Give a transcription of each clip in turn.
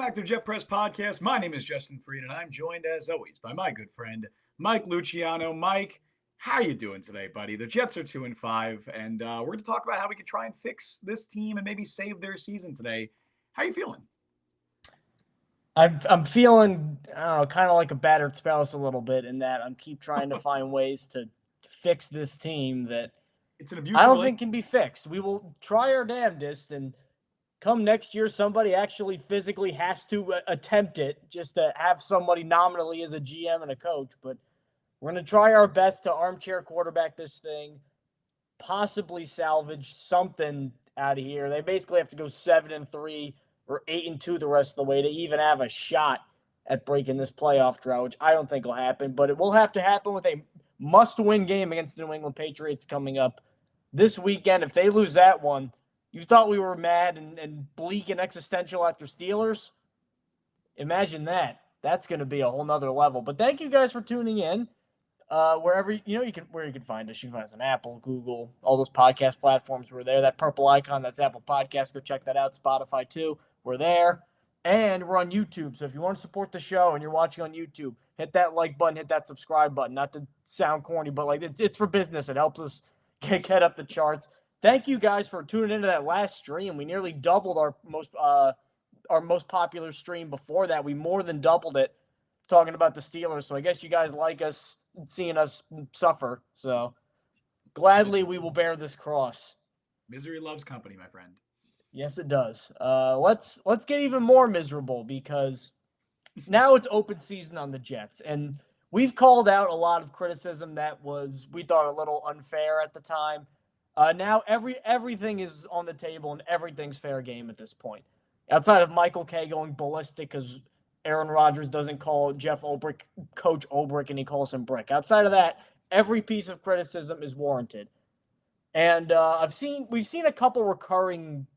back to Jet Press Podcast. My name is Justin Fried, and I'm joined, as always, by my good friend, Mike Luciano. Mike, how you doing today, buddy? The Jets are 2-5, and we're going to talk about how we could try and fix this team and maybe save their season today. How you feeling? I'm feeling, I don't know, kind of like a battered spouse a little bit in that I'm keep trying to find ways to fix this team that It's an I abusive don't think can be fixed. We will try our damnedest, and come next year, somebody actually physically has to attempt it just to have somebody nominally as a GM and a coach. But we're going to try our best to armchair quarterback this thing, possibly salvage something out of here. They basically have to go 7-3 or 8-2 the rest of the way to even have a shot at breaking this playoff drought, which I don't think will happen. But it will have to happen with a must-win game against the New England Patriots coming up this weekend. If they lose that one, you thought we were mad and bleak and existential after Steelers? Imagine that. That's going to be a whole nother level. But thank you guys for tuning in. Wherever you can find us. You can find us on Apple, Google, all those podcast platforms. We're there. That purple icon, that's Apple Podcasts. Go check that out. Spotify too. We're there. And we're on YouTube. So if you want to support the show and you're watching on YouTube, hit that like button, hit that subscribe button. Not to sound corny, but like it's for business. It helps us get up the charts. Thank you guys for tuning into that last stream. We nearly doubled our most popular stream before that. We more than doubled it talking about the Steelers. So I guess you guys like us seeing us suffer. So gladly we will bear this cross. Misery loves company, my friend. Yes, it does. Let's get even more miserable because now it's open season on the Jets. And we've called out a lot of criticism that we thought a little unfair at the time. Now everything is on the table and everything's fair game at this point. Outside of Michael Kay going ballistic because Aaron Rodgers doesn't call Jeff Ulbrich Coach Ulbrich and he calls him Brick. Outside of that, every piece of criticism is warranted. And we've seen a couple recurring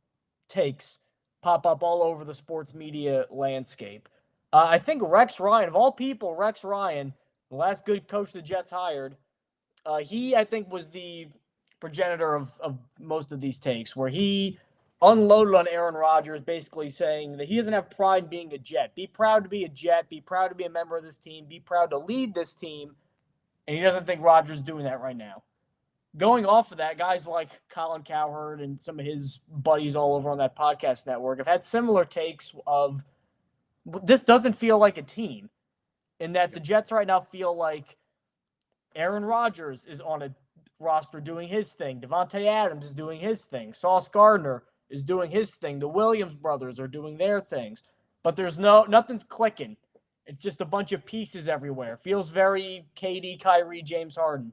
takes pop up all over the sports media landscape. I think Rex Ryan, of all people, the last good coach the Jets hired, he, I think, was the progenitor of most of these takes, where he unloaded on Aaron Rodgers, basically saying that he doesn't have pride in being a Jet. Be proud to be a Jet. Be proud to be a member of this team. Be proud to lead this team. And he doesn't think Rodgers is doing that right now. Going off of that, guys like Colin Cowherd and some of his buddies all over on that podcast network have had similar takes of this doesn't feel like a team, in that the Jets right now feel like Aaron Rodgers is on a roster doing his thing. Devontae Adams is doing his thing. Sauce Gardner is doing his thing. The Williams brothers are doing their things. But there's nothing's clicking. It's just a bunch of pieces everywhere. Feels very KD, Kyrie, James Harden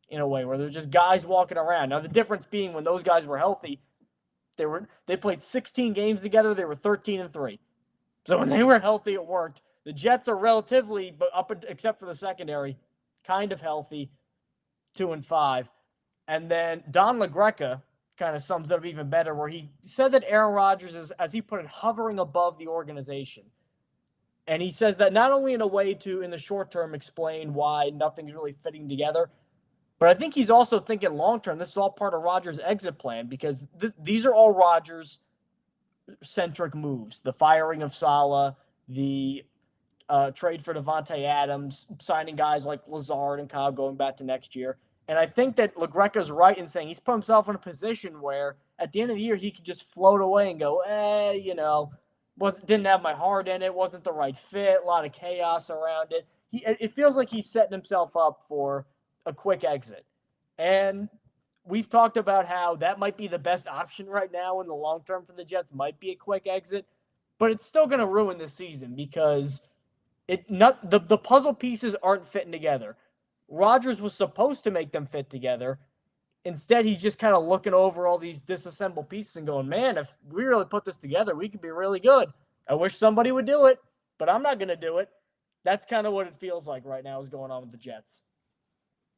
in a way, where they're just guys walking around. Now, the difference being when those guys were healthy, they played 16 games together. They were 13-3. So when they were healthy, it worked. The Jets are relatively, but except for the secondary, kind of healthy, 2-5. And then Don LaGreca kind of sums it up even better, where he said that Aaron Rodgers is, as he put it, hovering above the organization. And he says that not only in a way to, in the short term, explain why nothing's really fitting together, but I think he's also thinking long term. This is all part of Rodgers' exit plan, because these are all Rodgers-centric moves. The firing of Saleh, the trade for Devontae Adams, signing guys like Lazard and Cobb going back to next year. And I think that LaGreca's right in saying he's put himself in a position where at the end of the year he could just float away and go, didn't have my heart in it, wasn't the right fit, a lot of chaos around it. It feels like he's setting himself up for a quick exit. And we've talked about how that might be the best option right now in the long term for the Jets, might be a quick exit, but it's still going to ruin the season because the puzzle pieces aren't fitting together. Rodgers was supposed to make them fit together. Instead, he's just kind of looking over all these disassembled pieces and going, man, if we really put this together, we could be really good. I wish somebody would do it, but I'm not going to do it. That's kind of what it feels like right now is going on with the Jets.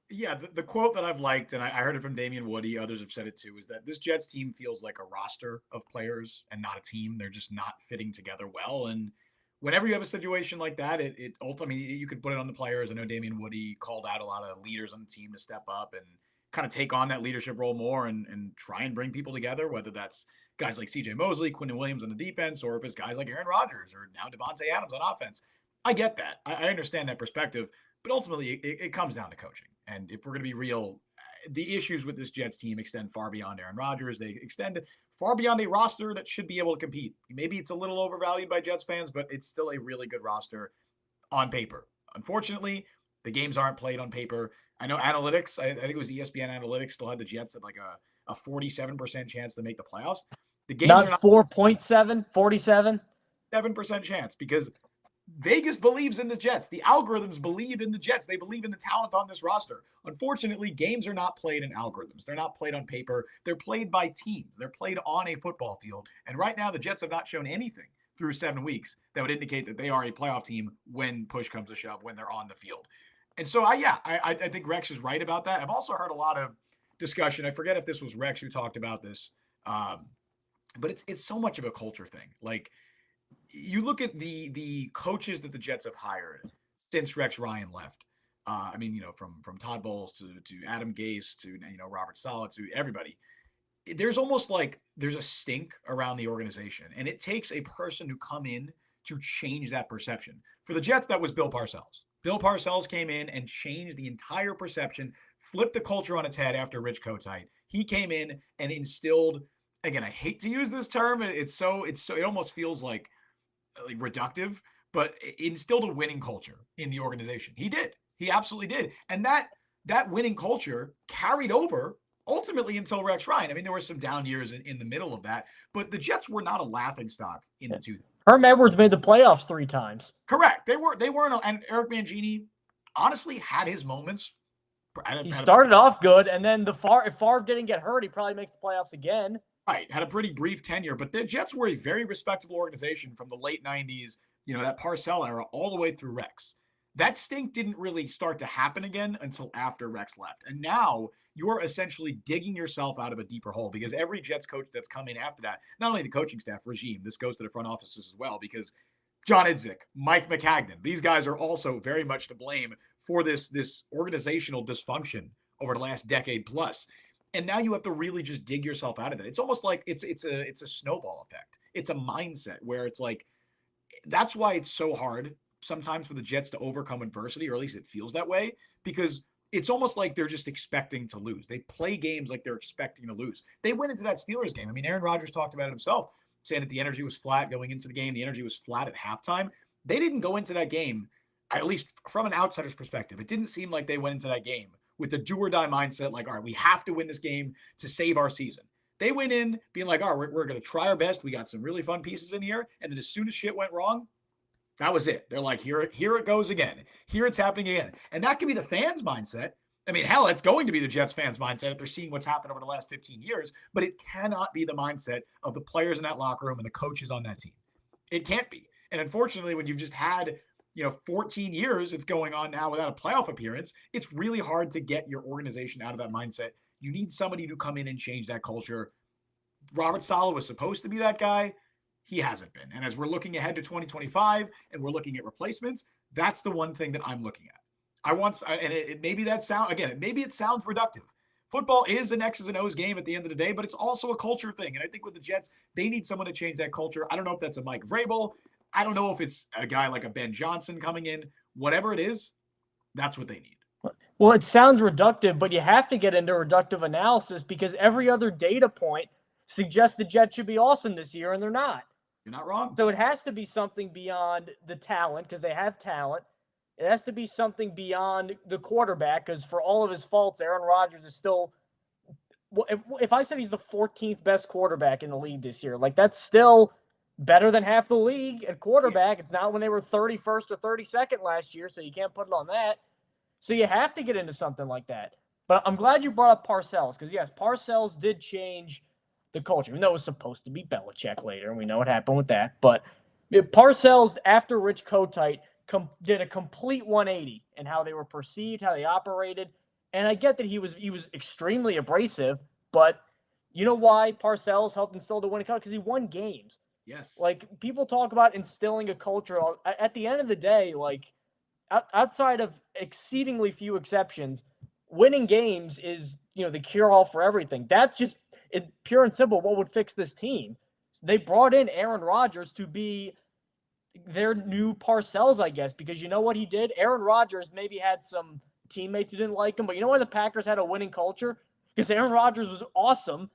Yeah, the quote that I've liked, and I heard it from Damian Woody, others have said it too, is that this Jets team feels like a roster of players and not a team. They're just not fitting together well. And whenever you have a situation like that, it ultimately, you could put it on the players. I know Damian Woody called out a lot of leaders on the team to step up and kind of take on that leadership role more and try and bring people together, whether that's guys like CJ Mosley, Quinton Williams on the defense, or if it's guys like Aaron Rodgers or now Devontae Adams on offense. I get that. I understand that perspective, but ultimately it comes down to coaching. And if we're going to be real, the issues with this Jets team extend far beyond Aaron Rodgers. They extend far beyond a roster that should be able to compete. Maybe it's a little overvalued by Jets fans, but it's still a really good roster on paper. Unfortunately, the games aren't played on paper. I know analytics, I think it was ESPN Analytics, still had the Jets at like a 47% chance to make the playoffs. The games not are not 4.7, 47? 7% chance because Vegas believes in the Jets. The algorithms believe in the Jets. They believe in the talent on this roster. Unfortunately, games are not played in algorithms. They're not played on paper. They're played by teams. They're played on a football field. And right now, the Jets have not shown anything through 7 weeks that would indicate that they are a playoff team when push comes to shove, when they're on the field. And so, I think Rex is right about that. I've also heard a lot of discussion. I forget if this was Rex who talked about this, but it's so much of a culture thing. Like, you look at the coaches that the Jets have hired since Rex Ryan left. From Todd Bowles to Adam Gase to Robert Saleh to everybody. There's almost like there's a stink around the organization, and it takes a person to come in to change that perception. For the Jets, that was Bill Parcells. Bill Parcells came in and changed the entire perception, flipped the culture on its head after Rich Kotite. He came in and instilled. Again, I hate to use this term. It almost feels like reductive, but instilled a winning culture in the organization. He did. He absolutely did. And that winning culture carried over ultimately until Rex Ryan. I mean, there were some down years in the middle of that, but the Jets were not a laughingstock in the two. Herm Edwards made the playoffs 3 times. Correct. They weren't, and Eric Mangini honestly had his moments. He started off good, and then if Favre didn't get hurt, he probably makes the playoffs again. Right. Had a pretty brief tenure, but the Jets were a very respectable organization from the late 90s, that Parcells era, all the way through Rex. That stink didn't really start to happen again until after Rex left. And now you're essentially digging yourself out of a deeper hole because every Jets coach that's come in after that, not only the coaching staff regime, this goes to the front offices as well, because John Idzik, Mike McCagnon, these guys are also very much to blame for this organizational dysfunction over the last decade plus. And now you have to really just dig yourself out of it. It's almost like it's a snowball effect. It's a mindset where it's like, that's why it's so hard sometimes for the Jets to overcome adversity, or at least it feels that way, because it's almost like they're just expecting to lose. They play games like they're expecting to lose. They went into that Steelers game. I mean, Aaron Rodgers talked about it himself, saying that the energy was flat going into the game. The energy was flat at halftime. They didn't go into that game, at least from an outsider's perspective. It didn't seem like they went into that game with the do or die mindset, like, all right, we have to win this game to save our season. They went in being like, all right, we're going to try our best. We got some really fun pieces in here. And then as soon as shit went wrong, that was it. They're like, here it goes again. Here it's happening again. And that can be the fans' mindset. I mean, hell, it's going to be the Jets fans' mindset if they're seeing what's happened over the last 15 years, but it cannot be the mindset of the players in that locker room and the coaches on that team. It can't be. And unfortunately, when you've just had 14 years it's going on now without a playoff appearance, it's really hard to get your organization out of that mindset. You need somebody to come in and change that culture. Robert Saleh was supposed to be that guy. He hasn't been. And as we're looking ahead to 2025 and we're looking at replacements, that's the one thing that I'm looking at. Maybe it sounds reductive. Football is an X's and O's game at the end of the day, but it's also a culture thing. And I think with the Jets, they need someone to change that culture. I don't know if that's a Mike Vrabel. I don't know if it's a guy like a Ben Johnson coming in. Whatever it is, that's what they need. Well, it sounds reductive, but you have to get into reductive analysis because every other data point suggests the Jets should be awesome this year, and they're not. You're not wrong. So it has to be something beyond the talent because they have talent. It has to be something beyond the quarterback because for all of his faults, Aaron Rodgers is still – if I said he's the 14th best quarterback in the league this year, like that's still better than half the league at quarterback. Yeah. It's not when they were 31st or 32nd last year, so you can't put it on that. So you have to get into something like that. But I'm glad you brought up Parcells because, yes, Parcells did change – the culture, even though it was supposed to be Belichick later, and we know what happened with that. But Parcells, after Rich Kotite, did a complete 180 in how they were perceived, how they operated. And I get that he was extremely abrasive, but you know why Parcells helped instill the winning culture? Because he won games. Yes. Like, people talk about instilling a culture. At the end of the day, like, outside of exceedingly few exceptions, winning games is, the cure-all for everything. That's just pure and simple, what would fix this team? They brought in Aaron Rodgers to be their new Parcells, I guess, because you know what he did? Aaron Rodgers maybe had some teammates who didn't like him, but you know why the Packers had a winning culture? Because Aaron Rodgers was awesome,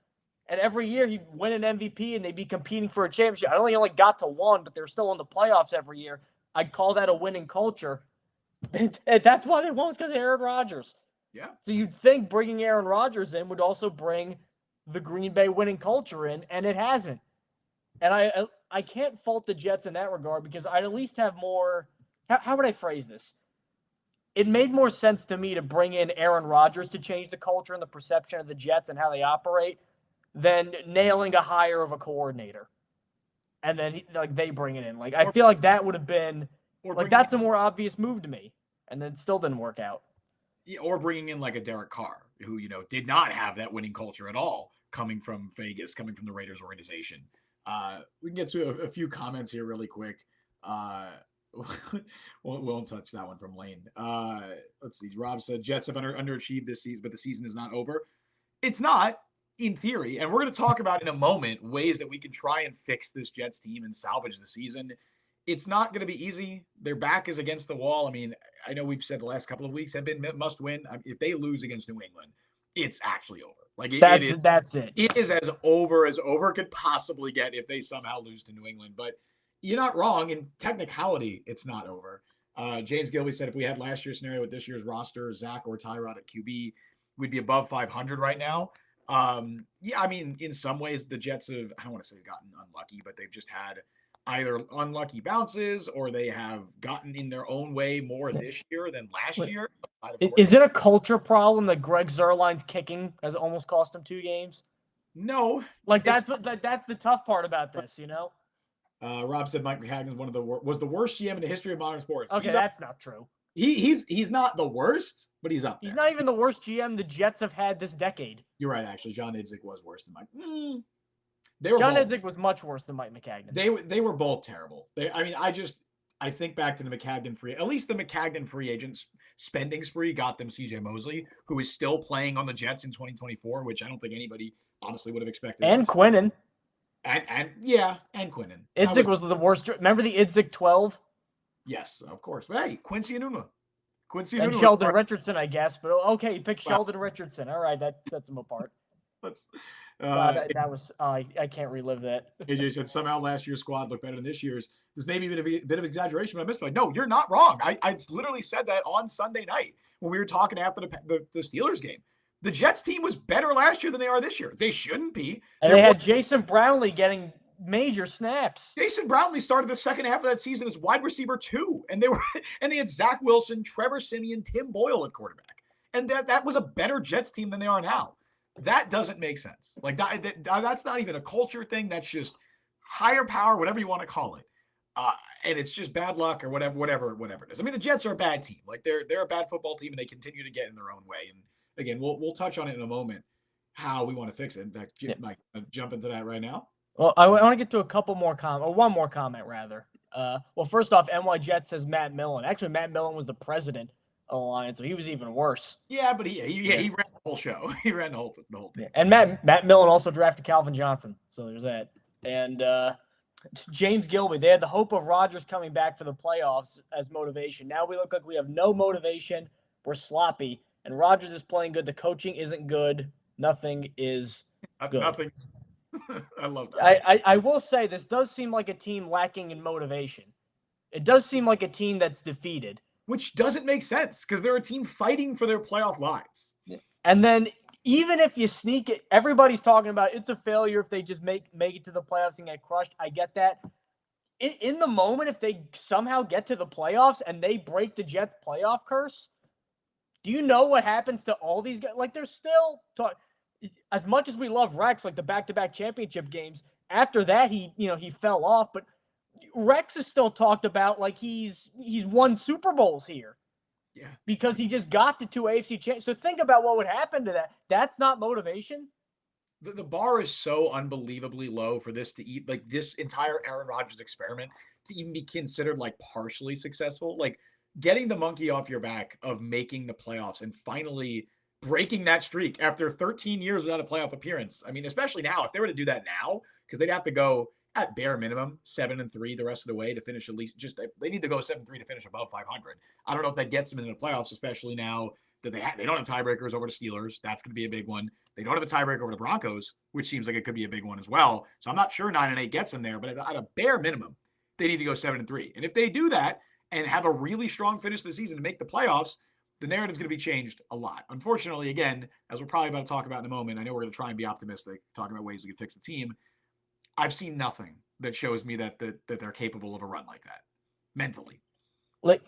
and every year he'd win an MVP and they'd be competing for a championship. I know he only got to one, but they're still in the playoffs every year. I'd call that a winning culture. That's why they won, was because of Aaron Rodgers. Yeah. So you'd think bringing Aaron Rodgers in would also bring the Green Bay winning culture in, and it hasn't. And I can't fault the Jets in that regard because I'd at least have more. How would I phrase this? It made more sense to me to bring in Aaron Rodgers to change the culture and the perception of the Jets and how they operate than nailing a hire of a coordinator. And then they bring it in. Like, I feel like that would have been like, that's a more obvious move to me. And then it still didn't work out. Yeah, or bringing in like a Derek Carr, who, did not have that winning culture at all, coming from Vegas, coming from the Raiders organization. We can get to a few comments here really quick. Won't touch that one from Lane. Let's see. Rob said Jets have underachieved this season, but the season is not over. It's not, in theory, and we're going to talk about in a moment ways that we can try and fix this Jets team and salvage the season. It's not going to be easy. Their back is against the wall. I mean, I know we've said the last couple of weeks have been must win. If they lose against New England, it's actually over. Like that's it. It is as over could possibly get if they somehow lose to New England. But you're not wrong. In technicality, it's not over. James Gilby said if we had last year's scenario with this year's roster, Zach or Tyrod at QB, we'd be above 500 right now. Yeah, I mean, in some ways, the Jets have, I don't want to say gotten unlucky, but they've just had either unlucky bounces or they have gotten in their own way more this year than last year. Is it a culture problem that Greg Zuerlein's kicking has almost cost him 2 games? No. Like, that's the tough part about this, Rob said Mike McCagnon was the worst GM in the history of modern sports. Okay, that's not true. He's not the worst, but he's up there. He's not even the worst GM the Jets have had this decade. You're right, actually. John Idzik was worse than Mike. John Idzik was much worse than Mike McCagnon. They were both terrible. I think back to the McCagnon at least the McCagnon free agents spending spree got them CJ Mosley, who is still playing on the Jets in 2024, which I don't think anybody honestly would have expected. And Quinnen. And Quinnen. Idzik was the worst. Remember the Idzik 12? Yes, of course. Hey, Quincy Enunwa. And Sheldon Richardson, I guess. But okay, you picked Sheldon Richardson. All right, that sets him apart. That was I can't relive that. AJ said somehow last year's squad looked better than this year's. This may be a bit of exaggeration, but I missed it. No, you're not wrong. I literally said that on Sunday night when we were talking after the Steelers game. The Jets team was better last year than they are this year. They shouldn't be. And they had Jason Brownlee getting major snaps. Jason Brownlee started the second half of that season as wide receiver 2, and they had Zach Wilson, Trevor Siemian, Tim Boyle at quarterback, and that was a better Jets team than they are now. That doesn't make sense. Like that's not even a culture thing. That's just higher power, whatever you want to call it, and it's just bad luck or whatever it is. I mean, the Jets are a bad team. Like they're a bad football team, and they continue to get in their own way. And again, we'll touch on it in a moment how we want to fix it. In fact, Mike, jump into that right now. Well, I want to get to a couple more one more comment rather. Well, first off, NY Jets says Matt Millen. Actually, Matt Millen was the president of the Lions, so he was even worse. Yeah, but he ran the whole show. He ran the whole thing. Yeah. And Matt Millen also drafted Calvin Johnson, so there's that. And James Gilby, they had the hope of Rodgers coming back for the playoffs as motivation. Now we look like we have no motivation. We're sloppy, and Rodgers is playing good. The coaching isn't good. Nothing is good. Nothing. I love that. I will say this does seem like a team lacking in motivation. It does seem like a team that's defeated. Which doesn't make sense because they're a team fighting for their playoff lives. And then even if you sneak it, everybody's talking about it's a failure if they just make it to the playoffs and get crushed. I get that. In the moment, if they somehow get to the playoffs and they break the Jets' playoff curse, do you know what happens to all these guys? Like, they're still as much as we love Rex, like the back-to-back championship games, after that he fell off, but Rex is still talked about like he's won Super Bowls here. Yeah. Because he just got to 2 AFC champions. So think about what would happen to that. That's not motivation. The bar is so unbelievably low for this to eat, like this entire Aaron Rodgers experiment to even be considered like partially successful. Like getting the monkey off your back of making the playoffs and finally breaking that streak after 13 years without a playoff appearance. I mean, especially now, if they were to do that now, because they'd have to go at bare minimum 7-3 the rest of the way to finish at least they need to go 7-3 to finish above 500. I don't know if that gets them into the playoffs, especially now that they don't have tiebreakers over the Steelers. That's going to be a big one. They don't have a tiebreaker over the Broncos, which seems like it could be a big one as well. So I'm not sure 9-8 gets them there, but at a bare minimum, they need to go 7-3. And if they do that and have a really strong finish to the season to make the playoffs, the narrative's going to be changed a lot. Unfortunately, again, as we're probably about to talk about in a moment, I know we're going to try and be optimistic, talking about ways we can fix the team. I've seen nothing that shows me that they're capable of a run like that mentally. Like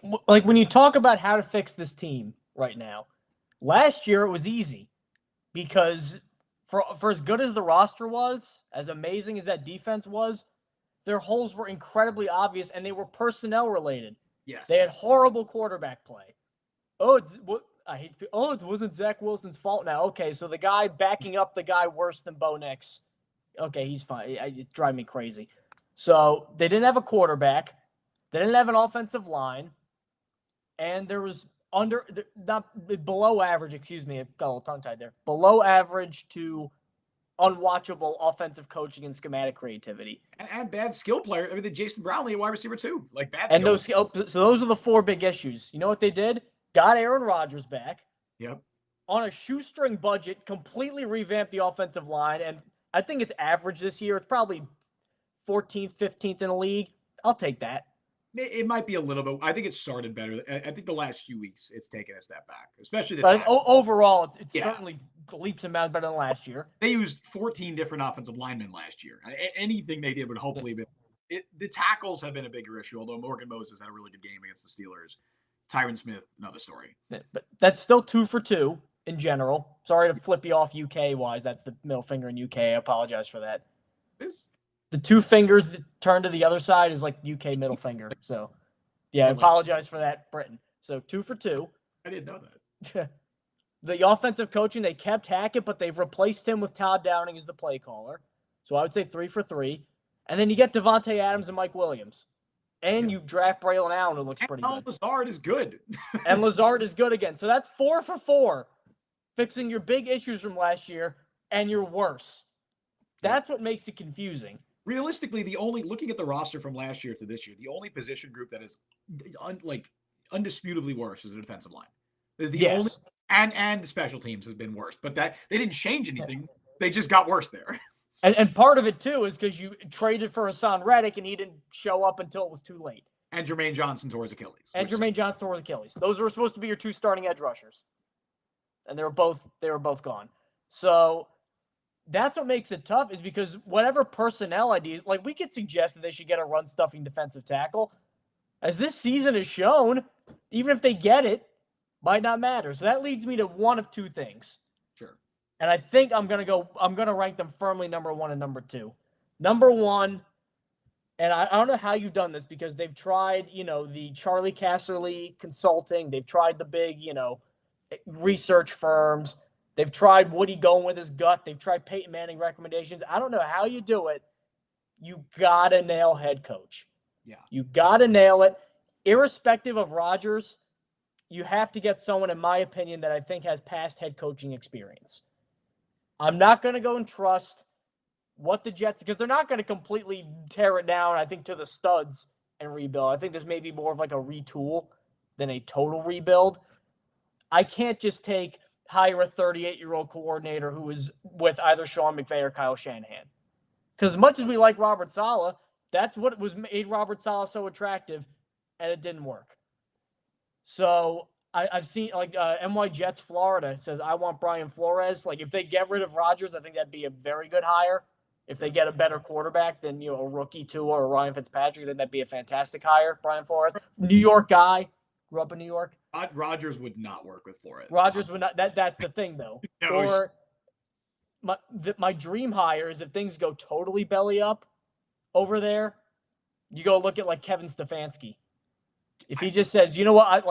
when you talk about how to fix this team right now, last year it was easy because for as good as the roster was, as amazing as that defense was, their holes were incredibly obvious and they were personnel related. Yes. They had horrible quarterback play. It wasn't Zach Wilson's fault now. Okay, so the guy backing up the guy worse than Bo Nix. Okay, he's fine. It drives me crazy. So they didn't have a quarterback. They didn't have an offensive line. And there was below average, excuse me, I got a little tongue-tied there. Below average to unwatchable offensive coaching and schematic creativity. And bad skill player. I mean, the Jason Brownlee, a wide receiver too. Like bad skill. So those are the four big issues. You know what they did? Got Aaron Rodgers back. Yep. On a shoestring budget, completely revamped the offensive line. And I think it's average this year. It's probably 14th, 15th in the league. I'll take that. It might be a little bit. I think it started better. I think the last few weeks it's taken a step back, especially overall, it's certainly leaps and bounds better than last year. They used 14 different offensive linemen last year. Anything they did would hopefully be. The tackles have been a bigger issue, although Morgan Moses had a really good game against the Steelers. Tyron Smith, another story. But that's still 2 for 2 in general. Sorry to flip you off UK-wise. That's the middle finger in UK. I apologize for that. The 2 fingers that turn to the other side is like UK middle finger. So, yeah, I apologize for that, Britain. So 2 for 2. I didn't know that. The offensive coaching, they kept Hackett, but they've replaced him with Todd Downing as the play caller. So I would say 3 for 3. And then you get Devontae Adams and Mike Williams. And you draft Braylon Allen, who looks pretty good. Lazard is good. And Lazard is good again. So that's 4 for 4, fixing your big issues from last year and your worse. That's what makes it confusing. Realistically, looking at the roster from last year to this year, the only position group that is undisputably worse is the defensive line. Only, and the special teams has been worse, but that they didn't change anything. They just got worse there. And part of it, too, is because you traded for Haason Reddick, and he didn't show up until it was too late. And Jermaine Johnson tore his Achilles. Those were supposed to be your 2 starting edge rushers. And they were both gone. So that's what makes it tough, is because whatever personnel ideas, like we could suggest that they should get a run-stuffing defensive tackle. As this season has shown, even if they get it, might not matter. So that leads me to one of 2 things. Sure. And I think I'm going to rank them firmly number 1 and number 2. Number 1, and I don't know how you've done this, because they've tried, the Charlie Casserly consulting. They've tried the big, research firms. They've tried Woody going with his gut. They've tried Peyton Manning recommendations. I don't know how you do it. You got to nail head coach. Yeah. You got to nail it. Irrespective of Rodgers, you have to get someone, in my opinion, that I think has past head coaching experience. I'm not going to go and trust what the Jets, because they're not going to completely tear it down, I think, to the studs and rebuild. I think there's maybe more of like a retool than a total rebuild. I can't just hire a 38-year-old coordinator who is with either Sean McVay or Kyle Shanahan. Because as much as we like Robert Saleh, that's what made Robert Saleh so attractive, and it didn't work. So I've seen, NY Jets Florida says, I want Brian Flores. Like, if they get rid of Rodgers, I think that'd be a very good hire. If they get a better quarterback than, a rookie Tua or Ryan Fitzpatrick, then that'd be a fantastic hire, Brian Flores. New York guy, grew up in New York. Rodgers would not work with Flores. Rodgers would not. That's the thing, though. Or my dream hire is if things go totally belly up over there, you go look at like Kevin Stefanski. If he just says, you know what,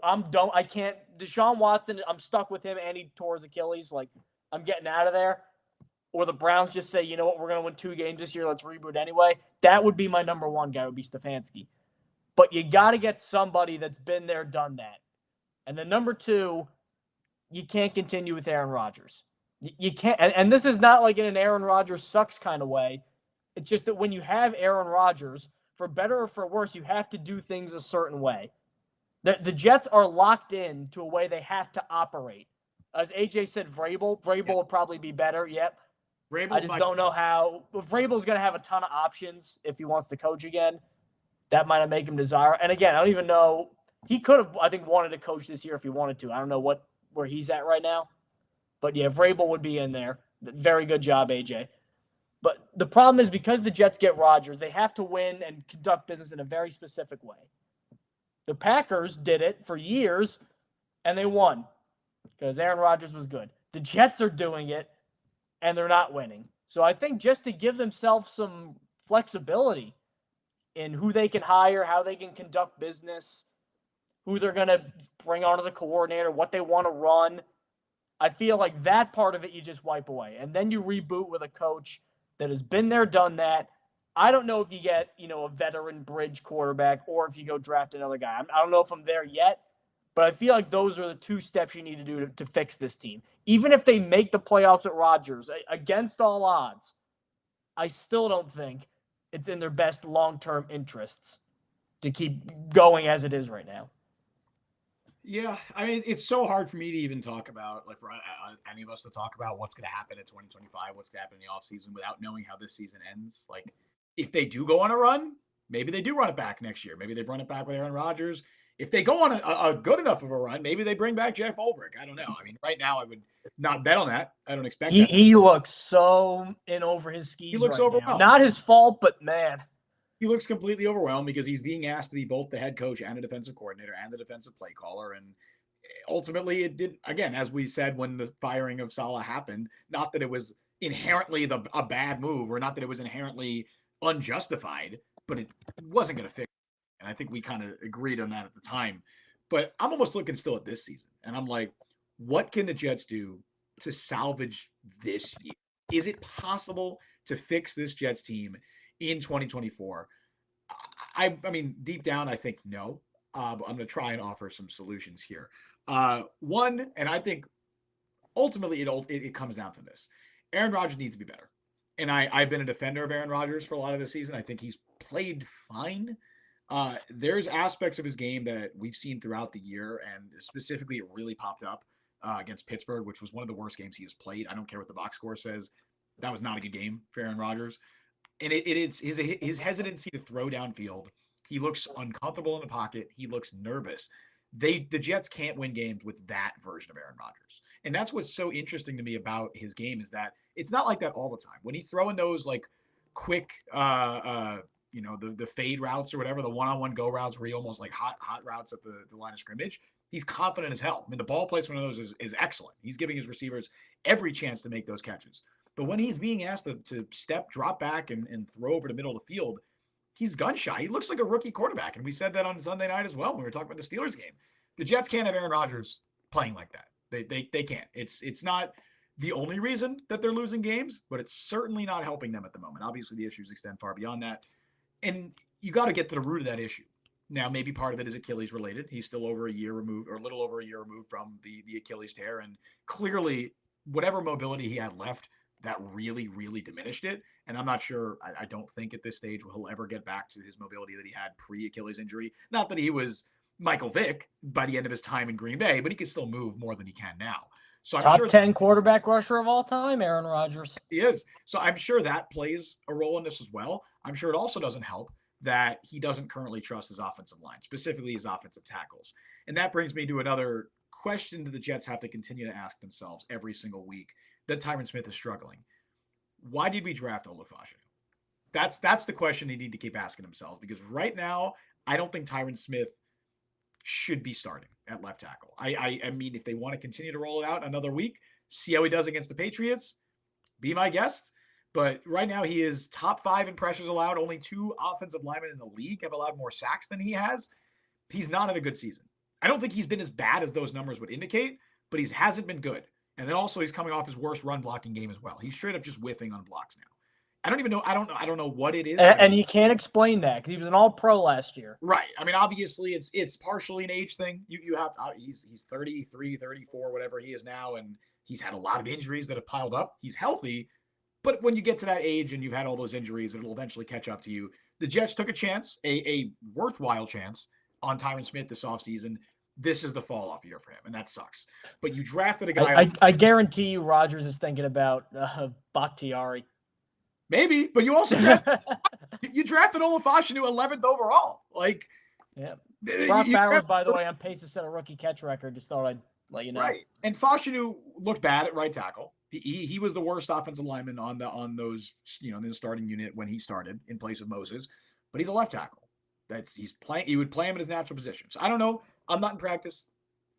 I'm done. I can't. Deshaun Watson, I'm stuck with him, and he tore his Achilles. Like, I'm getting out of there. Or the Browns just say, you know what, we're going to win 2 games this year. Let's reboot anyway. That would be my number 1 guy, would be Stefanski. But you got to get somebody that's been there, done that. And then number 2, you can't continue with Aaron Rodgers. You can't, and this is not like in an Aaron Rodgers sucks kind of way. It's just that when you have Aaron Rodgers, for better or for worse, you have to do things a certain way. The Jets are locked in to a way they have to operate. As AJ said, Vrabel will probably be better. Yep. I just don't know how. Vrabel's going to have a ton of options if he wants to coach again. That might make him desire. And again, I don't even know. He could have, I think, wanted to coach this year if he wanted to. I don't know where he's at right now. But yeah, Vrabel would be in there. Very good job, AJ. But the problem is because the Jets get Rodgers, they have to win and conduct business in a very specific way. The Packers did it for years, and they won because Aaron Rodgers was good. The Jets are doing it, and they're not winning. So I think just to give themselves some flexibility in who they can hire, how they can conduct business, who they're going to bring on as a coordinator, what they want to run, I feel like that part of it you just wipe away. And then you reboot with a coach that has been there, done that. I don't know if you get, a veteran bridge quarterback or if you go draft another guy. I don't know if I'm there yet, but I feel like those are the two steps you need to do to fix this team. Even if they make the playoffs at Rodgers, against all odds, I still don't think it's in their best long-term interests to keep going as it is right now. Yeah, I mean, it's so hard for me to even talk about, like, for any of us to talk about what's going to happen in 2025, what's going to happen in the offseason without knowing how this season ends. Like, if they do go on a run, maybe they do run it back next year. Maybe they run it back with Aaron Rodgers. If they go on a good enough of a run, maybe they bring back Jeff Ulbrich. I don't know. I mean, right now I would not bet on that. I don't expect that. He looks so in over his skis. He looks right overwhelmed. Now. Not his fault, but man. He looks completely overwhelmed because he's being asked to be both the head coach and a defensive coordinator and the defensive play caller. And ultimately it did, again, as we said, when the firing of Saleh happened, not that it was inherently a bad move or not that it was inherently unjustified, but it wasn't going to fix it. And I think we kind of agreed on that at the time. But I'm almost looking still at this season. And I'm like, what can the Jets do to salvage this year? Is it possible to fix this Jets team in 2024? I mean, deep down, I think no. But I'm going to try and offer some solutions here. One, and I think ultimately it comes down to this. Aaron Rodgers needs to be better. And I've been a defender of Aaron Rodgers for a lot of this season. I think he's played fine. There's aspects of his game that we've seen throughout the year, and specifically it really popped up against Pittsburgh, which was one of the worst games he has played. I don't care what the box score says. That was not a good game for Aaron Rodgers. And it's his hesitancy to throw downfield. He looks uncomfortable in the pocket. He looks nervous. The Jets can't win games with that version of Aaron Rodgers. And that's what's so interesting to me about his game is that it's not like that all the time. When he's throwing those like quick, the fade routes or whatever, the one-on-one go routes where he almost like hot routes at the line of scrimmage, he's confident as hell. I mean, the ball placement of those is excellent. He's giving his receivers every chance to make those catches. But when he's being asked to drop back and throw over the middle of the field, he's gun shy. He looks like a rookie quarterback. And we said that on Sunday night as well when we were talking about the Steelers game. The Jets can't have Aaron Rodgers playing like that. They can't. It's not the only reason that they're losing games, but it's certainly not helping them at the moment. Obviously, the issues extend far beyond that. And you got to get to the root of that issue. Now, maybe part of it is Achilles related. He's still over a year removed, or a little over a year removed from the Achilles tear. And clearly, whatever mobility he had left, that really, really diminished it. And I'm not sure, I don't think at this stage he'll ever get back to his mobility that he had pre-Achilles injury. Not that he was Michael Vick by the end of his time in Green Bay, but he could still move more than he can now. So I'm Top 10 quarterback rusher of all time, Aaron Rodgers. He is. So I'm sure that plays a role in this as well. I'm sure it also doesn't help that he doesn't currently trust his offensive line, specifically his offensive tackles. And that brings me to another question that the Jets have to continue to ask themselves every single week that Tyron Smith is struggling. Why did we draft Olufasio? That's the question they need to keep asking themselves, because right now, I don't think Tyron Smith should be starting at left tackle. I mean, if they want to continue to roll it out another week, see how he does against the Patriots, be my guest. But right now, he is top 5 in pressures allowed. Only 2 offensive linemen in the league have allowed more sacks than he has. He's not had a good season. I don't think he's been as bad as those numbers would indicate, but he hasn't been good. And then also he's coming off his worst run blocking game as well. He's straight up just whiffing on blocks now. I don't even know. I don't know what it is. And he can't explain that because he was an All-Pro last year. Right. I mean, obviously, it's partially an age thing. You have he's 33, 34, whatever he is now, and he's had a lot of injuries that have piled up. He's healthy, but when you get to that age and you've had all those injuries, it'll eventually catch up to you. The Jets took a chance, a worthwhile chance, on Tyron Smith this offseason. This is the fall off year for him, and that sucks. But you drafted a guy. I guarantee you Rodgers is thinking about Bakhtiari. Maybe, but you also drafted Olafashinu 11th overall. Like, yeah. Brock Bowers, by the way, on pace to set a rookie catch record. Just thought I'd let you know. Right. And Fashanu looked bad at right tackle. He was the worst offensive lineman on those, in the starting unit when he started in place of Moses. But he's a left tackle. He would play him in his natural position. So I don't know. I'm not in practice.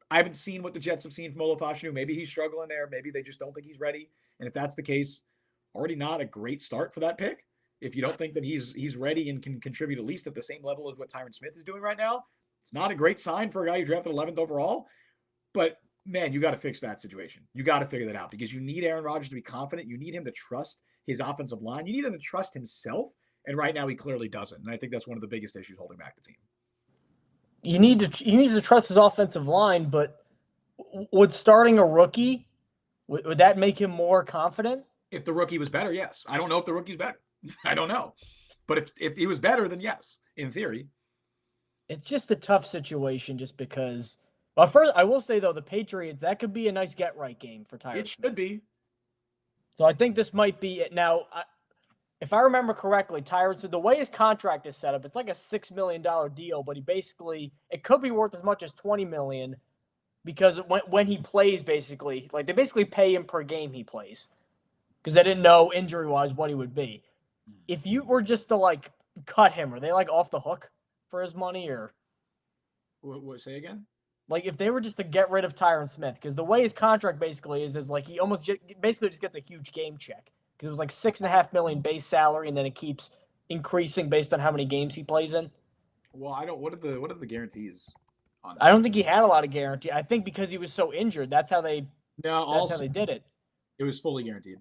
I haven't seen what the Jets have seen from Olafashinu. Maybe he's struggling there. Maybe they just don't think he's ready. And if that's the case, already not a great start for that pick. If you don't think that he's ready and can contribute at least at the same level as what Tyron Smith is doing right now, it's not a great sign for a guy you drafted 11th overall. But, man, you got to fix that situation. You got to figure that out because you need Aaron Rodgers to be confident. You need him to trust his offensive line. You need him to trust himself. And right now he clearly doesn't. And I think that's one of the biggest issues holding back the team. He needs to trust his offensive line, but would starting a rookie, would that make him more confident? If the rookie was better, yes. I don't know if the rookie's better. I don't know. But if he was better, then yes, in theory. It's just a tough situation just because. Well, first, I will say, though, the Patriots, that could be a nice get-right game for Tyron. It should be. So I think this might be it. Now, if I remember correctly, Tyron Smith, the way his contract is set up, it's like a $6 million deal, but it could be worth as much as $20 million because when he plays, basically, like they basically pay him per game he plays because they didn't know injury-wise what he would be. If you were just to, like, cut him, are they, like, off the hook for his money or? What say again? Like, if they were just to get rid of Tyron Smith, because the way his contract basically is like he almost basically just gets a huge game check. Because it was like $6.5 million base salary, and then it keeps increasing based on how many games he plays in. Well, I don't. What are the guarantees on that? I don't think he had a lot of guarantee. I think because he was so injured, that's how they did it. It was fully guaranteed.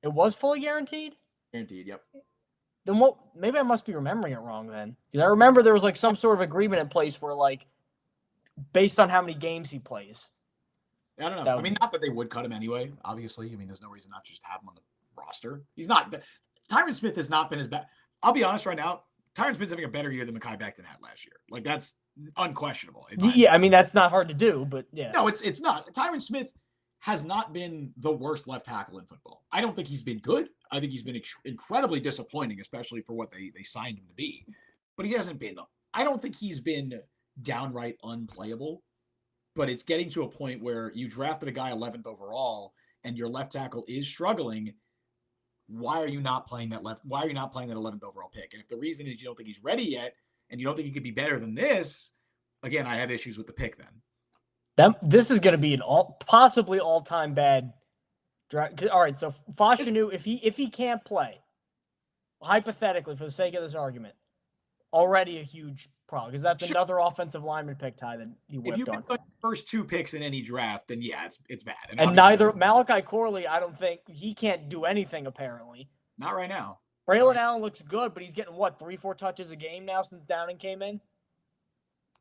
It was fully guaranteed? Guaranteed, yep. Then what? Maybe I must be remembering it wrong then. Because I remember there was like some sort of agreement in place where like based on how many games he plays. I don't know. I mean, not that they would cut him anyway, obviously. I mean, there's no reason not to just have him on the roster. Tyron Smith has not been as bad. I'll be honest right now, Tyron Smith's having a better year than Mekhi Becton had last year. Like, that's unquestionable. Yeah, I mean, that's not hard to do, but yeah. No, it's not. Tyron Smith has not been the worst left tackle in football. I don't think he's been good. I think he's been incredibly disappointing, especially for what they signed him to be. But he hasn't been – I don't think he's been downright unplayable. But it's getting to a point where you drafted a guy 11th overall and your left tackle is struggling. Why are you not playing that left? Why are you not playing that 11th overall pick? And if the reason is you don't think he's ready yet and you don't think he could be better than this, again, I have issues with the pick then. This is going to be an possibly all-time bad draft. All right, so Fashanu, if he can't play, hypothetically, for the sake of this argument, already a huge problem because that's another offensive lineman pick, Ty, that you whipped on. If you pick the first two picks in any draft, then yeah, it's bad. And neither Malachi Corley, I don't think he can't do anything apparently. Not right now. Braylon Allen looks good, but he's getting 3-4 touches a game now since Downing came in.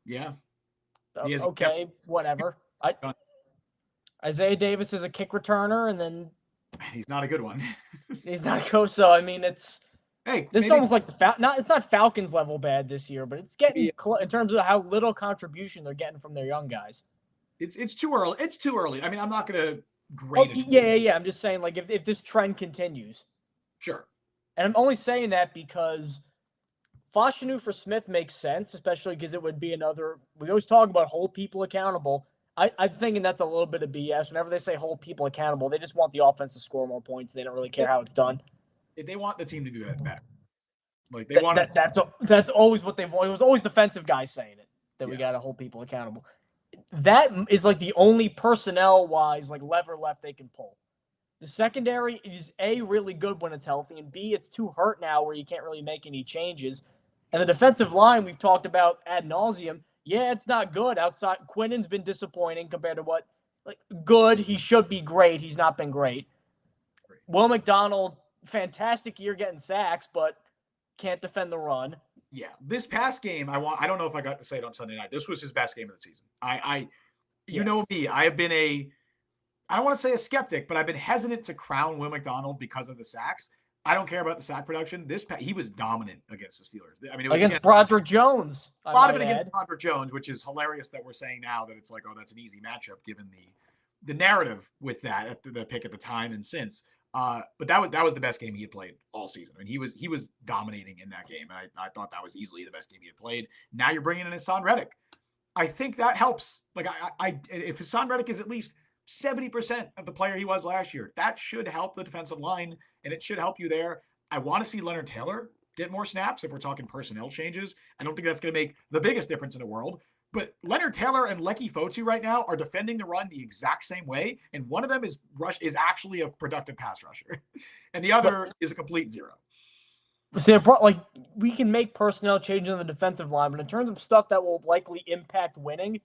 Yeah. Okay, whatever. Isaiah Davis is a kick returner, and then he's not a good one. He's not a coach, so I mean it's. Hey, this is almost like it's not Falcons level bad this year, but it's getting in terms of how little contribution they're getting from their young guys. It's too early. It's too early. I mean, I'm not gonna grade it. Yeah. I'm just saying, like, if this trend continues. Sure. And I'm only saying that because Fashanu for Smith makes sense, especially because it would be another. We always talk about hold people accountable. I'm thinking that's a little bit of BS. Whenever they say hold people accountable, they just want the offense to score more points. They don't really care how it's done. They want the team to do that better. Like they want that's always what they've wanted. It was always defensive guys saying it that we got to hold people accountable. That is like the only personnel wise like lever left they can pull. The secondary is A, really good when it's healthy, and B, it's too hurt now where you can't really make any changes. And the defensive line we've talked about ad nauseum. Yeah, it's not good outside. Quinnen's been disappointing compared to what good. He should be great. He's not been great. Will McDonald fantastic year getting sacks, but can't defend the run. Yeah, this past game, I don't know if I got to say it on Sunday night. This was his best game of the season. You know me, I have been I don't want to say a skeptic, but I've been hesitant to crown Will McDonald because of the sacks. I don't care about the sack production. He was dominant against the Steelers. I mean, it was against Broderick Jones. A lot of it against Broderick Jones, which is hilarious that we're saying now that it's like, oh, that's an easy matchup given the narrative with that at the pick at the time and since. But that was the best game he had played all season. I mean, he was dominating in that game. And I thought that was easily the best game he had played. Now you're bringing in Haason Reddick. I think that helps. Like if Haason Reddick is at least 70% of the player he was last year, that should help the defensive line, and it should help you there. I want to see Leonard Taylor get more snaps if we're talking personnel changes. I don't think that's going to make the biggest difference in the world. But Leonard Taylor and Lecky Fotu right now are defending the run the exact same way, and one of them is actually a productive pass rusher, and the other is a complete zero. See, like we can make personnel changes on the defensive line, but in terms of stuff that will likely impact winning,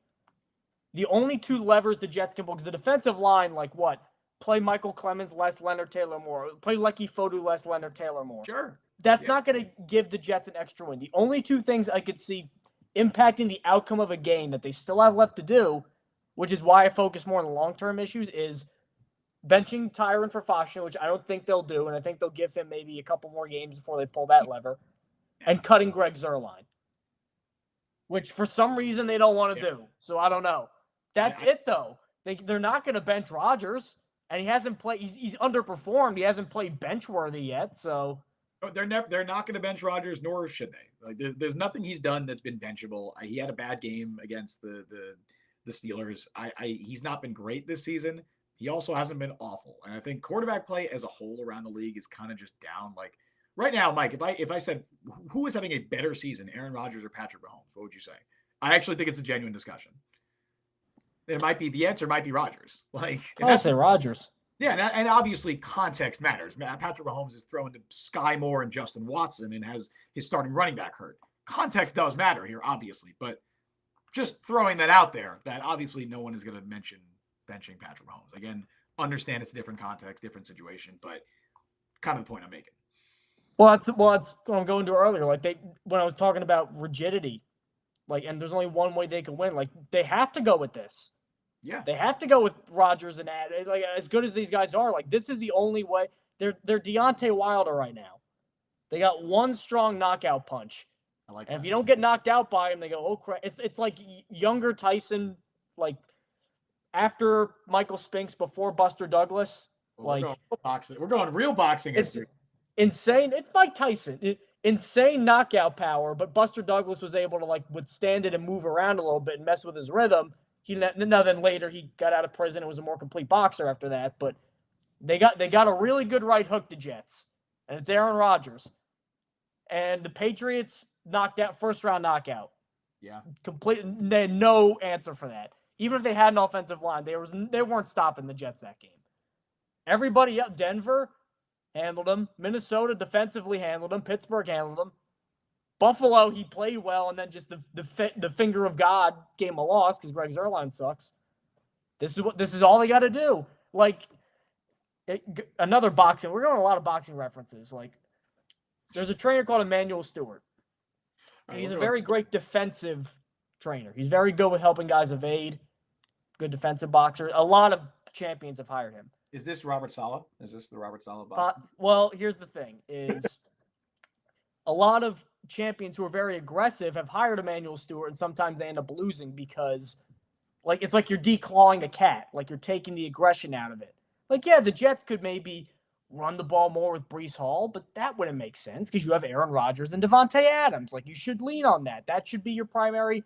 the only two levers the Jets can pull, because the defensive line, like what? Play Michael Clemens less, Leonard Taylor more. Play Lecky Fotu less, Leonard Taylor more. Sure. That's not going to give the Jets an extra win. The only two things I could see impacting the outcome of a game that they still have left to do, which is why I focus more on the long-term issues, is benching Tyron for Fasha, which I don't think they'll do, and I think they'll give him maybe a couple more games before they pull that lever, and cutting Greg Zuerlein, which for some reason they don't want to do. So I don't know. That's it, though. They're not going to bench Rodgers, and he hasn't played. He's underperformed. He hasn't played bench-worthy yet, so... They're not going to bench Rodgers, nor should they. Like there's nothing he's done that's been benchable. He had a bad game against the Steelers. He's not been great this season. He also hasn't been awful. And I think quarterback play as a whole around the league is kind of just down. Like right now, Mike, if I said who is having a better season, Aaron Rodgers or Patrick Mahomes, what would you say? I actually think it's a genuine discussion. The answer might be Rodgers. Like I'll say Rodgers. Yeah, and obviously context matters. Patrick Mahomes is throwing to Sky Moore and Justin Watson and has his starting running back hurt. Context does matter here, obviously, but just throwing that out there, that obviously no one is going to mention benching Patrick Mahomes. Again, understand it's a different context, different situation, but kind of the point I'm making. Well, that's what I'm going to earlier. Like when I was talking about rigidity, like, and there's only one way they can win. Like they have to go with this. Yeah, they have to go with Rodgers and like as good as these guys are. Like this is the only way. They're Deontay Wilder right now. They got one strong knockout punch. I like. And if you don't get knocked out by him, they go, oh crap. It's like younger Tyson, like after Michael Spinks, before Buster Douglas. Well, we're going real boxing. It's insane. It's Mike Tyson. Insane knockout power, but Buster Douglas was able to like withstand it and move around a little bit and mess with his rhythm. Then later he got out of prison and was a more complete boxer after that. But they got a really good right hook, the Jets, and it's Aaron Rodgers. And the Patriots knocked out first round knockout. Yeah, They had no answer for that. Even if they had an offensive line, they weren't stopping the Jets that game. Everybody else, Denver handled them. Minnesota defensively handled them. Pittsburgh handled them. Buffalo, he played well, and then just the finger of God gave him a loss because Greg Zuerlein sucks. This is all they got to do. Like another boxing. We're going a lot of boxing references. Like there's a trainer called Emmanuel Stewart. He's a very great defensive trainer. He's very good with helping guys evade. Good defensive boxer. A lot of champions have hired him. Is this Robert Saleh? Is this the Robert Saleh box? Well, here's the thing: is a lot of champions who are very aggressive have hired Emmanuel Stewart, and sometimes they end up losing because, like, it's like you're declawing a cat, like you're taking the aggression out of it. Like, yeah, the Jets could maybe run the ball more with Breece Hall, but that wouldn't make sense because you have Aaron Rodgers and Devontae Adams. Like, you should lean on that. That should be your primary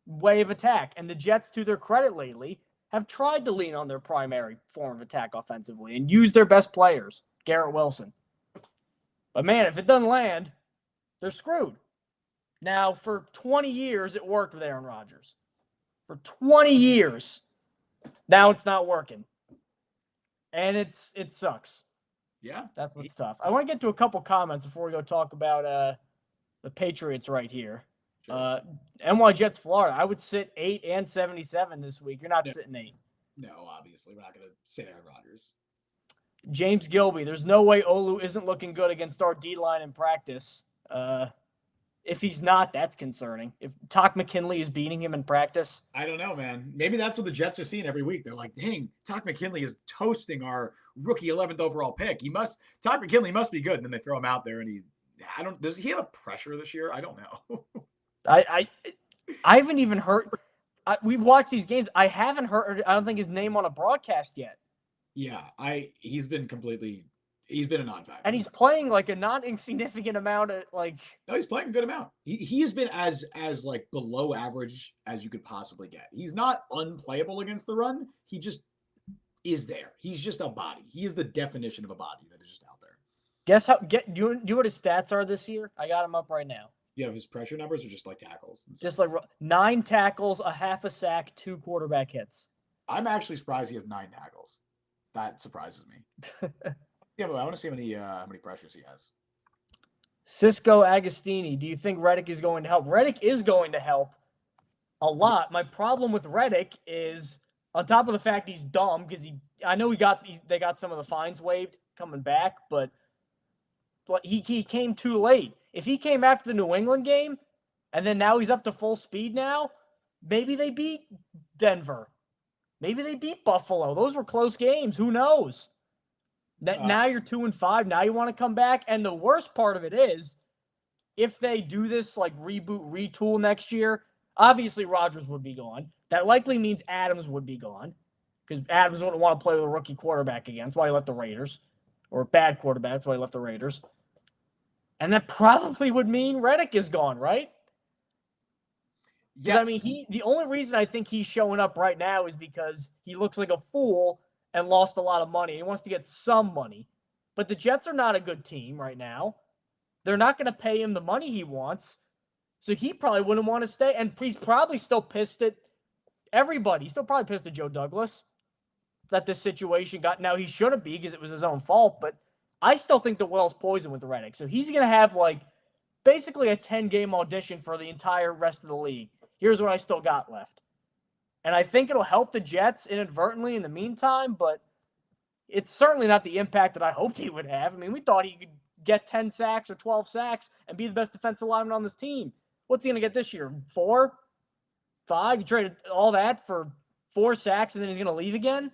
way of attack. And the Jets, to their credit lately, have tried to lean on their primary form of attack offensively and use their best players, Garrett Wilson. But, man, if it doesn't land, they're screwed. Now, for 20 years, it worked with Aaron Rodgers. For 20 years, now it's not working. And it sucks. Yeah. That's what's tough. I want to get to a couple comments before we go talk about the Patriots right here. Sure. NY Jets, Florida. I would sit 8 and 77 this week. You're not sitting 8. No, obviously. We're not going to sit Aaron Rodgers. James Gilby, there's no way Olu isn't looking good against our D-line in practice. If he's not, that's concerning. If Todd McKinley is beating him in practice. I don't know, man. Maybe that's what the Jets are seeing every week. They're like, dang, Todd McKinley is toasting our rookie 11th overall pick. Todd McKinley must be good. And then they throw him out there and does he have a pressure this year? I don't know. I haven't even heard. We've watched these games. I haven't heard. I don't think his name on a broadcast yet. Yeah, he's been a non-factor. And he's playing like a not insignificant amount of like. No, he's playing a good amount. He has been as like below average as you could possibly get. He's not unplayable against the run. He just is there. He's just a body. He is the definition of a body that is just out there. Guess how? Do you know what his stats are this year? I got him up right now. You have his pressure numbers or just like tackles? Just like 9 tackles, a half a sack, 2 quarterback hits. I'm actually surprised he has 9 tackles. That surprises me. Yeah, but I want to see how many pressures he has. Cisco Agostini, do you think Reddick is going to help? Reddick is going to help a lot. My problem with Reddick is, on top of the fact he's dumb, because I know they got some of the fines waived coming back, but he came too late. If he came after the New England game, and then now he's up to full speed now, maybe they beat Denver. Maybe they beat Buffalo. Those were close games. Who knows? Now you're 2-5. Now you want to come back. And the worst part of it is, if they do this like reboot, retool next year, obviously Rodgers would be gone. That likely means Adams would be gone, because Adams wouldn't want to play with a rookie quarterback again. That's why he left the Raiders. Or a bad quarterback. That's why he left the Raiders. And that probably would mean Reddick is gone, right? Yes. I mean, the only reason I think he's showing up right now is because he looks like a fool and lost a lot of money. He wants to get some money. But the Jets are not a good team right now. They're not going to pay him the money he wants. So he probably wouldn't want to stay. And he's probably still pissed at everybody. He's still probably pissed at Joe Douglas that this situation got. Now, he shouldn't be because it was his own fault. But I still think the well's poisoned with Reddick. So he's going to have like basically a 10-game audition for the entire rest of the league. Here's what I still got left. And I think it'll help the Jets inadvertently in the meantime, but it's certainly not the impact that I hoped he would have. I mean, we thought he could get 10 sacks or 12 sacks and be the best defensive lineman on this team. What's he going to get this year? 4? 5? You traded all that for 4 sacks and then he's going to leave again?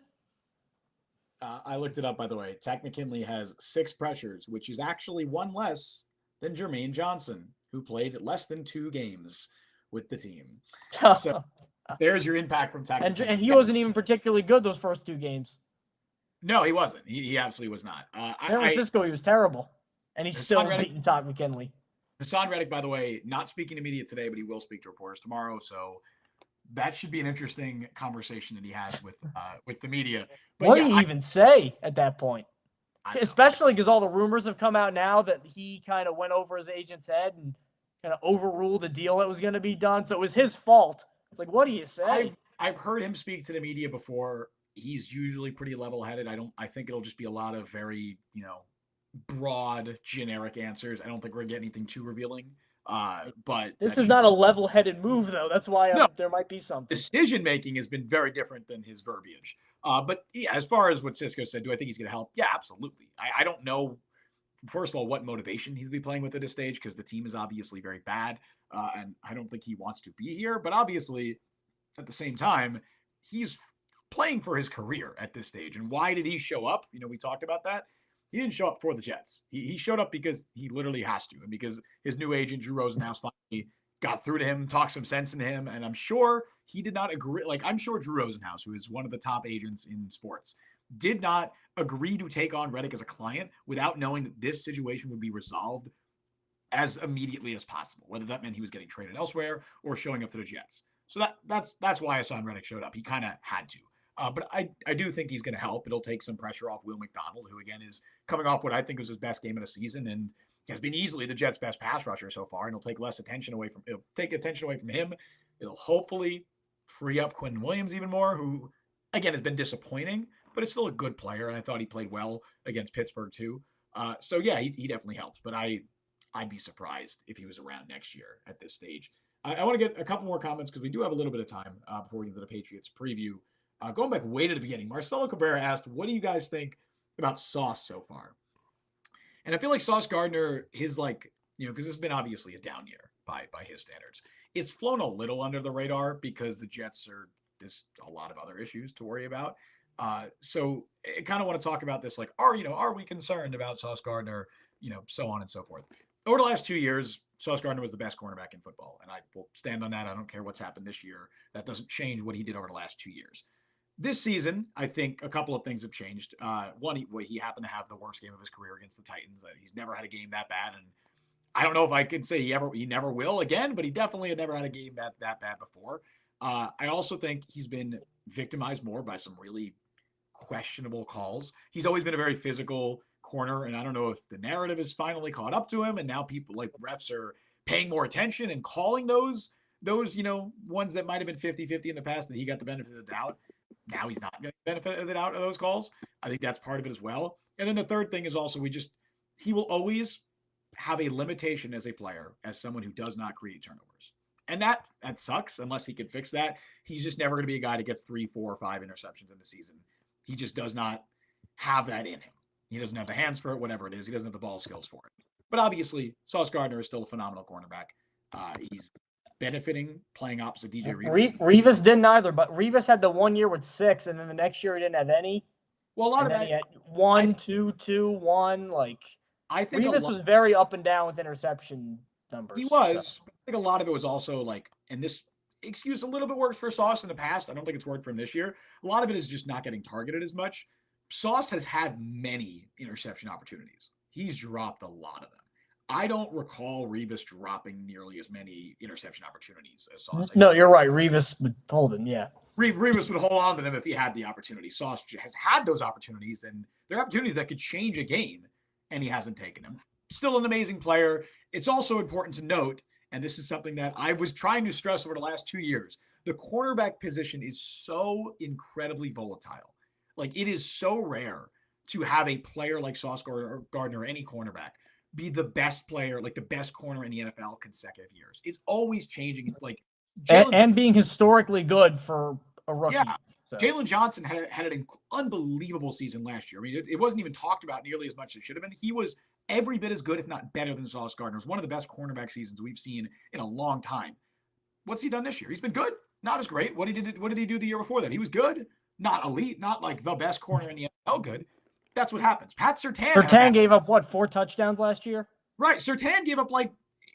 I looked it up, by the way. Takk McKinley has 6 pressures, which is actually 1 less than Jermaine Johnson, who played less than 2 games with the team. So there's your impact from Takk McKinley. And he wasn't even particularly good those first 2 games. No, he wasn't. He absolutely was not. San Francisco, he was terrible. And he's still beating Todd McKinley. Haason Reddick, by the way, not speaking to media today, but he will speak to reporters tomorrow. So that should be an interesting conversation that he has with the media. But what do you even say at that point? Especially because all the rumors have come out now that he kind of went over his agent's head and kind of overruled a deal that was going to be done. So it was his fault. It's like, what do you say? I've heard him speak to the media before. He's usually pretty level-headed. I think it'll just be a lot of very, broad, generic answers. I don't think we're getting anything too revealing. But this is not a level-headed move, though. That's why there might be something. Decision-making has been very different than his verbiage. But yeah, as far as what Cisco said, do I think he's going to help? Yeah, absolutely. I don't know, first of all, what motivation he'll be playing with at this stage, because the team is obviously very bad. And I don't think he wants to be here. But obviously, at the same time, he's playing for his career at this stage. And why did he show up? We talked about that. He didn't show up for the Jets. He showed up because he literally has to, and because his new agent, Drew Rosenhaus, finally got through to him, talked some sense into him, and I'm sure he did not agree. Like, I'm sure Drew Rosenhaus, who is one of the top agents in sports, did not agree to take on Reddick as a client without knowing that this situation would be resolved as immediately as possible, whether that meant he was getting traded elsewhere or showing up to the Jets. So that's why Haason Reddick showed up. He kind of had to. But I do think he's going to help. It'll take some pressure off Will McDonald, who, again, is coming off what I think was his best game of the season and has been easily the Jets' best pass rusher so far. And it'll take attention away from him. It'll hopefully free up Quinn Williams even more, who, again, has been disappointing, but is still a good player. And I thought he played well against Pittsburgh, too. So, yeah, he definitely helps. But I'd be surprised if he was around next year at this stage. I want to get a couple more comments because we do have a little bit of time before we get to the Patriots preview. Going back way to the beginning, Marcelo Cabrera asked, what do you guys think about Sauce so far. And I feel like Sauce Gardner, his like, because it's been obviously a down year by his standards. It's flown a little under the radar because the Jets are there's a lot of other issues to worry about. So I kind of want to talk about this, like, are we concerned about Sauce Gardner, so on and so forth. Over the last 2 years, Sauce Gardner was the best cornerback in football, and I will stand on that. I don't care what's happened this year. That doesn't change what he did over the last 2 years. This season, I think a couple of things have changed. One, he happened to have the worst game of his career against the Titans. He's never had a game that bad, and I don't know if I could say he never will again, but he definitely had never had a game that bad before. I also think he's been victimized more by some really questionable calls. He's always been a very physical corner, and I don't know if the narrative has finally caught up to him, and now people like refs are paying more attention and calling those ones that might have been 50-50 in the past that he got the benefit of the doubt. Now he's not getting the benefit of the doubt of those calls. I think that's part of it as well. And then the third thing is also he will always have a limitation as a player, as someone who does not create turnovers. And that sucks unless he can fix that. He's just never going to be a guy that gets 3, 4, or 5 interceptions in the season. He just does not have that in him. He doesn't have the hands for it, whatever it is. He doesn't have the ball skills for it. But obviously, Sauce Gardner is still a phenomenal cornerback. He's benefiting playing opposite DJ Revis. Revis didn't either, but Revis had the 1 year with 6, and then the next year he didn't have any. Well, a lot of that. He had 1, 2, 2, 1. I think Revis was very up and down with interception numbers. He was. So. I think a lot of it was also and this excuse a little bit worked for Sauce in the past. I don't think it's worked for him this year. A lot of it is just not getting targeted as much. Sauce has had many interception opportunities. He's dropped a lot of them. I don't recall Revis dropping nearly as many interception opportunities as Sauce. No, you're right. Revis would hold him, yeah. Revis would hold on to them if he had the opportunity. Sauce has had those opportunities, and they're opportunities that could change a game, and he hasn't taken them. Still an amazing player. It's also important to note, and this is something that I was trying to stress over the last 2 years, the cornerback position is so incredibly volatile. It is so rare to have a player like Sauce Gardner or any cornerback be the best player, the best corner in the NFL consecutive years. It's always changing. And being historically good for a rookie. Yeah. So. Jalen Johnson had an unbelievable season last year. I mean, it wasn't even talked about nearly as much as it should have been. He was every bit as good, if not better, than Sauce Gardner. It was one of the best cornerback seasons we've seen in a long time. What's he done this year? He's been good. Not as great. What did he do the year before that? He was good. Not elite. Not the best corner in the NFL good. That's what happens. Pat Surtain gave up, 4 touchdowns last year? Right. Surtain gave up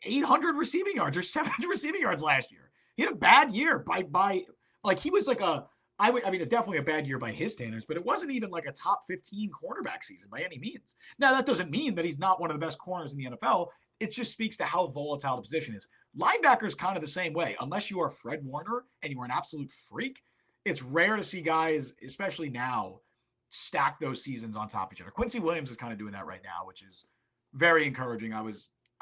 800 receiving yards or 700 receiving yards last year. He had a bad year by he was definitely a bad year by his standards, but it wasn't even a top 15 cornerback season by any means. Now, that doesn't mean that he's not one of the best corners in the NFL. It just speaks to how volatile the position is. Linebacker is kind of the same way. Unless you are Fred Warner and you are an absolute freak, it's rare to see guys, especially now, stack those seasons on top of each other. Quincy Williams is kind of doing that right now, which is very encouraging. I don't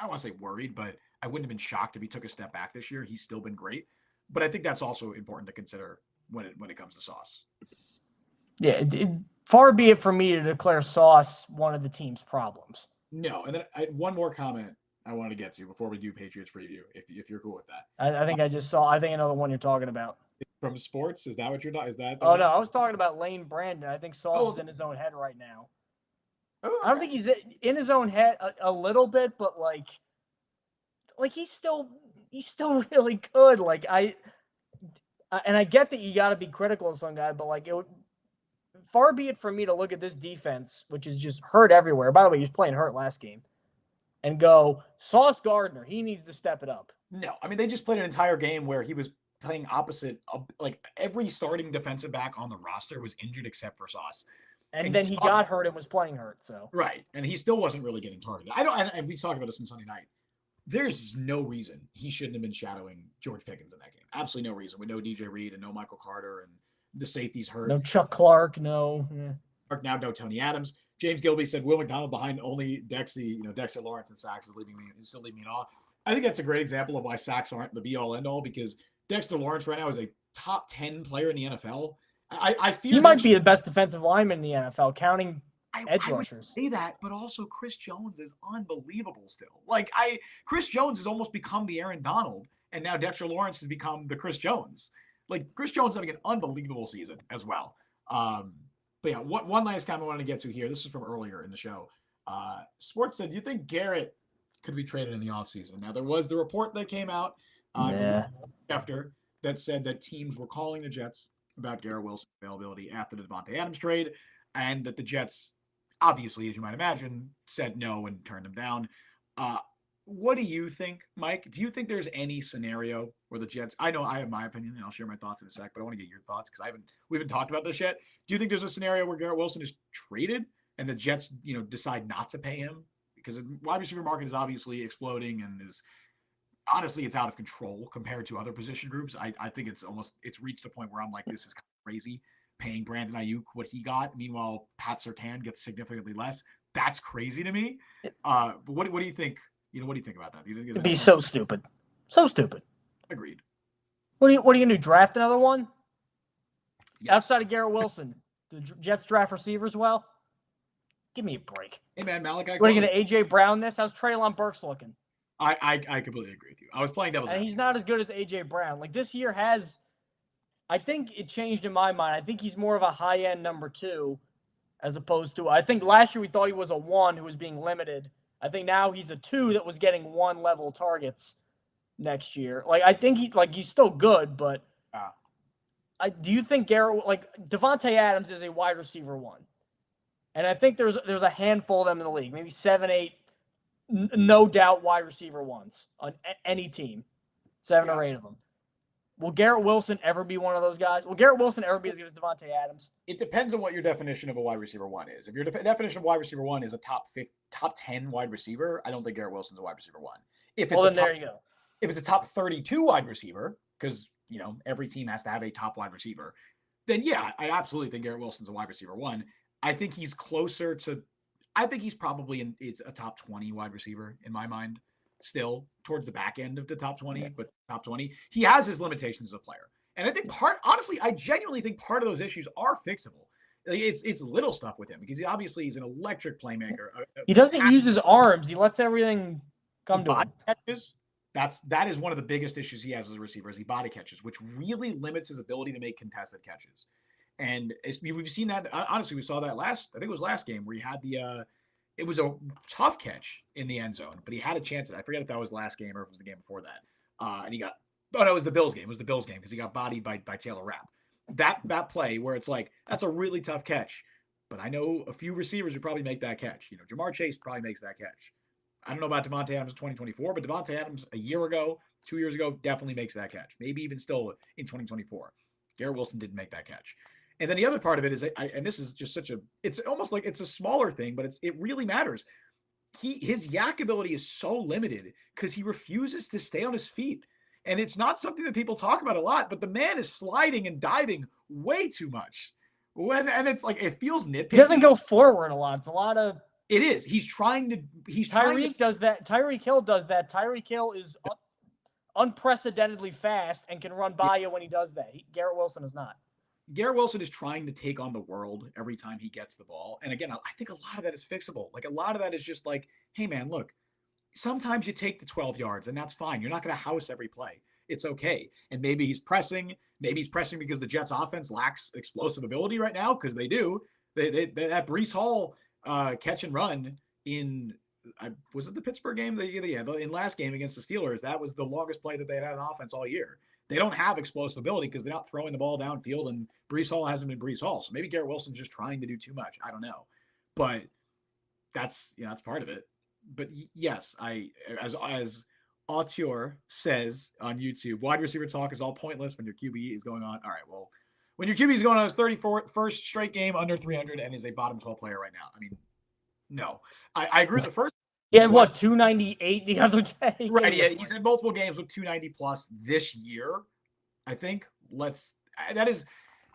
want to say worried, but I wouldn't have been shocked if he took a step back this year. He's still been great. But I think that's also important to consider when it comes to Sauce. Yeah, far be it from me to declare Sauce one of the team's problems. No, and then one more comment I wanted to get to before we do Patriots preview, if you're cool with that. I think I know the one you're talking about. From sports? Is that what you're talking? Is that? Oh, no, I was talking about Lane Brandon. I think Sauce is in his own head right now. Oh, okay. I don't think he's in his own head a little bit, but he's still really good. And I get that you got to be critical of some guy, but far be it from me to look at this defense, which is just hurt everywhere. By the way, he was playing hurt last game, and go Sauce Gardner. He needs to step it up. No, I mean they just played an entire game where he was playing opposite. Every starting defensive back on the roster was injured except for Sauce. And then he got hurt and was playing hurt. So right, and he still wasn't really getting targeted. And we talked about this on Sunday night. There's no reason he shouldn't have been shadowing George Pickens in that game. Absolutely no reason. We know DJ Reed and no Michael Carter and the safeties hurt. No Chuck Clark. No. Now no Tony Adams. James Gilby said Will McDonald behind only Dexter Lawrence and sacks is still leaving me in awe. I think that's a great example of why sacks aren't the be all end all, because Dexter Lawrence right now is a top 10 player in the NFL. I feel he might be the best defensive lineman in the NFL, counting edge rushers. Say that, but also Chris Jones is unbelievable still. Chris Jones has almost become the Aaron Donald, and now Dexter Lawrence has become the Chris Jones. Chris Jones having an unbelievable season as well. But yeah, one last comment I want to get to here. This is from earlier in the show. Sports said, "Do you think Garrett could be traded in the offseason?" Now, there was the report that came out after that said that teams were calling the Jets about Garrett Wilson's availability after the Devontae Adams trade, and that the Jets, obviously, as you might imagine, said no and turned him down. What do you think, Mike? Do you think there's any scenario where the Jets? I know I have my opinion, and I'll share my thoughts in a sec, but I want to get your thoughts because we haven't talked about this yet. Do you think there's a scenario where Garrett Wilson is traded and the Jets, decide not to pay him? Because the wide receiver market is obviously exploding and is honestly, it's out of control compared to other position groups. I think it's reached a point where I'm like, this is kind of crazy paying Brandon Ayuk what he got. Meanwhile, Pat Surtain gets significantly less. That's crazy to me. But what do you think? What do you think about that? Do you think it'd be so stupid? So stupid. Agreed. What are you going to do? Draft another one? Yes. Outside of Garrett Wilson, the Jets draft receivers well? Give me a break. Hey, man, Malachi. What are you going to A.J. Brown this? How's Treylon Burks looking? I completely agree with you. I was playing devil's advocate. And he's not as good as A.J. Brown. Like, this year I think it changed in my mind. I think he's more of a high-end number 2 as opposed to – I think last year we thought he was a 1 who was being limited. I think now he's a 2 that was getting 1-level targets next year. Like, I think he's still good, but do you think Devontae Adams is a wide receiver 1? And I think there's a handful of them in the league, maybe 7, 8, no doubt wide receiver 1s on any team, 7 or 8 of them. Will Garrett Wilson ever be one of those guys? Will Garrett Wilson ever be as good as Devontae Adams? It depends on what your definition of a wide receiver 1 is. If your definition of wide receiver 1 is a top 10 wide receiver, I don't think Garrett Wilson's a wide receiver 1. There you go. If it's a top 32 wide receiver, because every team has to have a top wide receiver, then yeah, I absolutely think Garrett Wilson's a wide receiver 1. I think he's closer to. I think he's probably it's a top 20 wide receiver in my mind. Still towards the back end of the top 20, but top 20, he has his limitations as a player. And I think I genuinely think part of those issues are fixable. It's little stuff with him because he's an electric playmaker. He doesn't use his arms. He lets everything come to him. Catches. That is one of the biggest issues he has as a receiver is he body catches, which really limits his ability to make contested catches. And we've seen that. Honestly, we saw that I think it was last game where he had it was a tough catch in the end zone, but he had a chance at it. I forget if that was last game or if it was the game before that. And he got, no, it was the Bills game. It was the Bills game because he got bodied by Taylor Rapp. That play where it's like, that's a really tough catch. But I know a few receivers would probably make that catch. Jamar Chase probably makes that catch. I don't know about Devontae Adams in 2024, but Devontae Adams a year ago, 2 years ago, definitely makes that catch. Maybe even still in 2024. Garrett Wilson didn't make that catch. And then the other part of it is, and this is just it's almost like it's a smaller thing, but it really matters. His yak ability is so limited because he refuses to stay on his feet. And it's not something that people talk about a lot, but the man is sliding and diving way too much. And it's like, it feels nitpicky. He doesn't go forward a lot. It's a lot of. It is. Tyreek does that. Tyreek Hill does that. Tyreek Hill is unprecedentedly fast and can run by you when he does that. Garrett Wilson is not. Garrett Wilson is trying to take on the world every time he gets the ball. And again, I think a lot of that is fixable. Like a lot of that is just like, hey man, look, sometimes you take the 12 yards and that's fine. You're not going to house every play. It's okay. And maybe he's pressing because the Jets offense lacks explosive ability right now. Cause they do. That Breece Hall catch and run was it the Pittsburgh game? In last game against the Steelers, that was the longest play that they had on offense all year. They don't have explosive ability because they're not throwing the ball downfield, and Breece Hall hasn't been Breece Hall. So maybe Garrett Wilson's just trying to do too much. I don't know, but that's part of it. But yes, as Auteur says on YouTube, wide receiver talk is all pointless when your QB is going on. All right, well, when your QB is going on his 34th straight game under 300 and is a bottom 12 player right now, I mean, no, I agree with the first. He had 298 the other day? Right, yeah. He's had multiple games with 290 plus this year. I think that is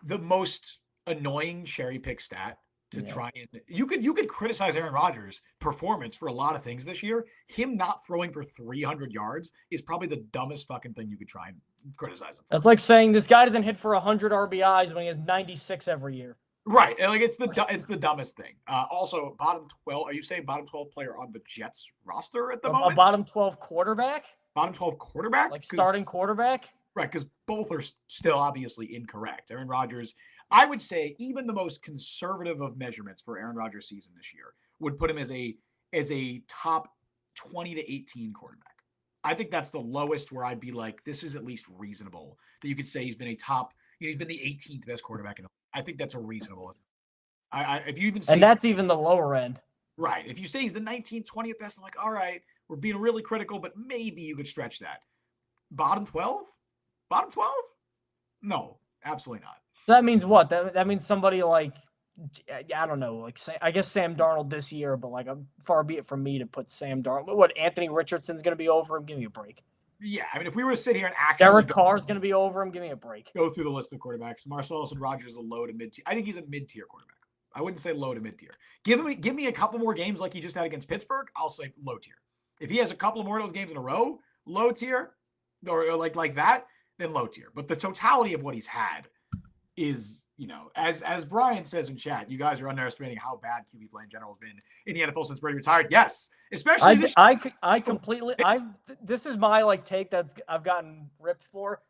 the most annoying cherry pick stat to try and you could criticize Aaron Rodgers' performance for a lot of things this year. Him not throwing for 300 yards is probably the dumbest fucking thing you could try and criticize him for. That's like saying this guy doesn't hit for 100 RBIs when he has 96 every year. Right. And like it's the dumbest thing. Also, bottom 12. Are you saying bottom 12 player on the Jets roster at the moment? A bottom 12 quarterback? Bottom 12 quarterback? Like starting quarterback? Right, because both are still obviously incorrect. Aaron Rodgers, I would say even the most conservative of measurements for Aaron Rodgers' season this year would put him as a top 20 to 18 quarterback. I think that's the lowest where I'd be like, this is at least reasonable that you could say he's been a top, he's been the 18th best quarterback in the league. I think that's a reasonable. If you even say, and that's even the lower end. Right. If you say he's the 19th, 20th best, I'm like, all right, we're being really critical, but maybe you could stretch that. Bottom 12? Bottom 12? No, absolutely not. That means what? That means somebody like, I don't know, like I guess Sam Darnold this year, but like far be it from me to put Sam Darnold. What, Anthony Richardson's going to be over him? Give me a break. Yeah, I mean, if we were to sit here and actually Derek Carr's going to be over him, give me a break. Go through the list of quarterbacks. Marcellus and Rodgers is a low to mid tier. I think he's a mid tier quarterback. I wouldn't say low to mid tier. Give me a couple more games like he just had against Pittsburgh. I'll say low tier. If he has a couple more of those games in a row, low tier, or like that, then low tier. But the totality of what he's had is, as Brian says in chat, you guys are underestimating how bad QB play in general has been in the NFL since Brady retired. Yes, especially I completely. This is my take I've gotten ripped for.